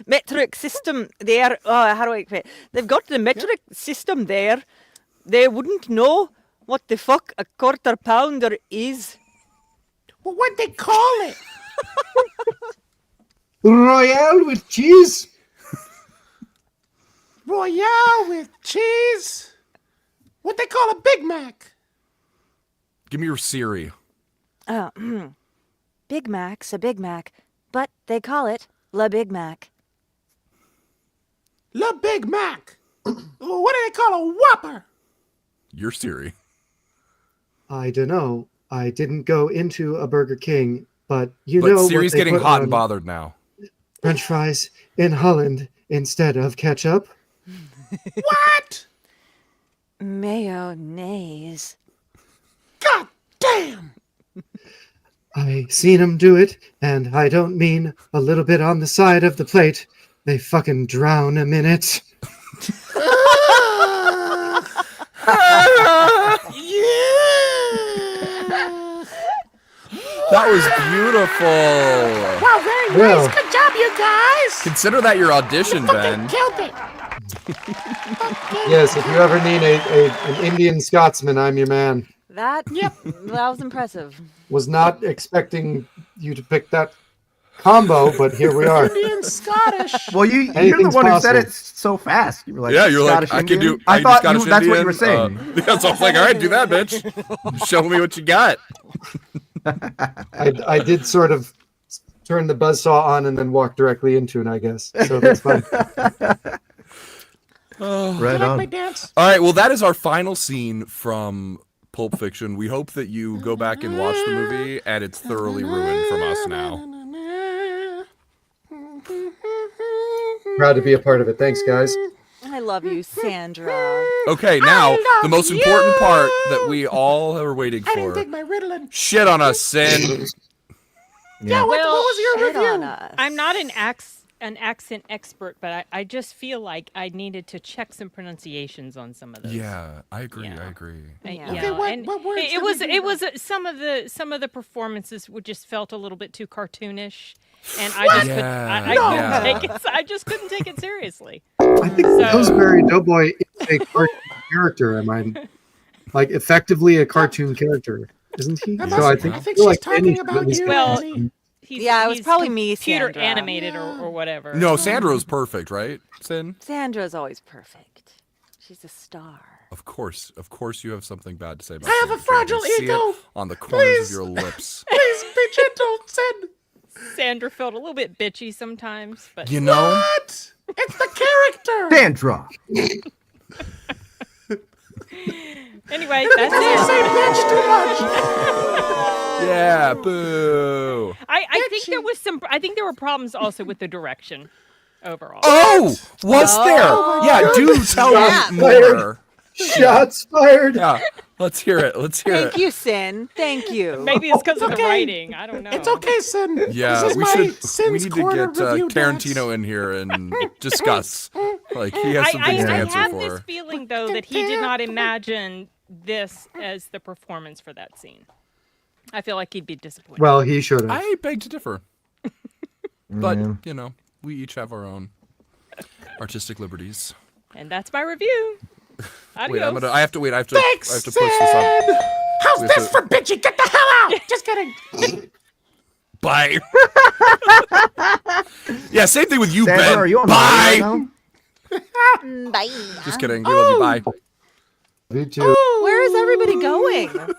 metric system there. How do I explain? They've got the metric system there. They wouldn't know what the fuck a quarter pounder is. Well, what'd they call it? Royale with cheese? Royale with cheese? What'd they call a Big Mac? Give me your Siri. Big Mac's a Big Mac, but they call it La Big Mac. La Big Mac. What do they call a Whopper? Your Siri. I don't know. I didn't go into a Burger King, but you know Siri's what they getting put hot on and bothered now. French fries in Holland instead of ketchup? What? Mayonnaise. God damn! I seen 'em do it, and I don't mean a little bit on the side of the plate. They fucking drown 'em in it. That was beautiful. Wow, very Well. nice. Good job, you guys. Consider that your audition, Fucking Ben. killed it. Yes, if you ever need an Indian Scotsman, I'm your man. That was impressive. Was not expecting you to pick that combo, but here we are. Indian Scottish. Well, you're the Anything's one who said possible. it so fast. You were like, Yeah, you're Scottish like, I can Indian? do. I thought Scottish that's what you were Indian. saying. Yeah, so I was like, all right, do that, bitch. Show me what you got. I did sort of turn the buzzsaw on and then walk directly into it, I guess. So that's fine. Right Like my on. dance. All right, well, that is our final scene from Pulp Fiction. We hope that you go back and watch the movie, and it's thoroughly ruined from us now. Proud to be a part of it. Thanks, guys. I love you, Sandra. Okay, now love the most you. important part that we all are waiting I didn't for. take my Ritalin. Shit on us, Sin. Yeah, what was your Shit on review? us. I'm not an accent expert, but I just feel like I needed to check some pronunciations on some of those. Yeah, I agree. Yeah. I agree. Yeah. Okay, what and words it did was we do it was wrong? some of the performances just felt a little bit too cartoonish, and I just couldn't. I Yeah. couldn't take it. I just couldn't take it seriously. I think Pillsbury Doughboy is a cartoon character. Am I like effectively a cartoon character? Isn't he? So I think she's talking about you. Well, Yeah, it was he's probably me, computer Sandra. animated or whatever. No, Sandra's perfect, right, Sin? Sandra's always perfect. She's a star. Of course you have something bad to say about I have a Sandra. I can fragile see it ego. on the corners Please. of your lips. Please be gentle, Sin. Sandra felt a little bit bitchy sometimes, but You know? What? It's the character. Sandra. anyway, that's I it. say bitch too much. Yeah, boo. I think there was some. I think there were problems also with the direction overall. Oh, was there? Yeah, do tell me more. Shots fired. Yeah, let's hear it. Thank you, Sin. Thank you. Maybe it's because of the writing. I don't know. It's okay, Sin. Yeah, This is we my should. We Sin's need to Corner get review Tarantino in here and discuss. Like he has some things to I answer have for. this feeling though that he did not imagine this as the performance for that scene. I feel like he'd be disappointed. Well, he should have. I beg to differ, but Yeah. you know, we each have our own artistic liberties. And that's my review. Adios. Wait, I have to Thanks, I have to push this up. Sin. How's We have this to- for bitchy? Get the hell out. Just kidding. Bye. Yeah, same thing with you, Sandra, Ben. are you on Bye. right now? Bye. Just kidding. We love you. Bye. Me too. Where is everybody going?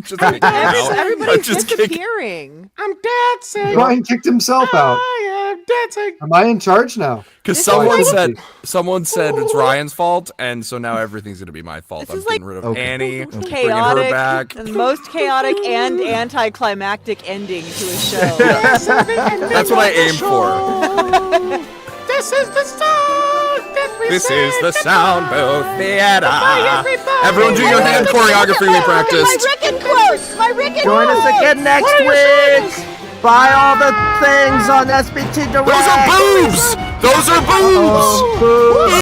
Just hanging out. Everybody's Just kidding. disappearing. I'm dancing. Ryan kicked himself out. I am dancing. Am I in charge now? Because This is someone said it's Ryan's fault, and so now everything's gonna be my fault. This I'm is getting like rid of Okay. Annie, bringing her Chaotic, back. the most chaotic and anticlimactic ending to a show. That's what I aim for. This is the song that we This sing is the tonight. Soundbooth Theater. everybody. Everyone do your hand choreography we My practiced. Rick and quotes. My Rick and Join us again next week. Buy all the things on SBT Direct. Those are boobs. Those are boobs. Oh, boo.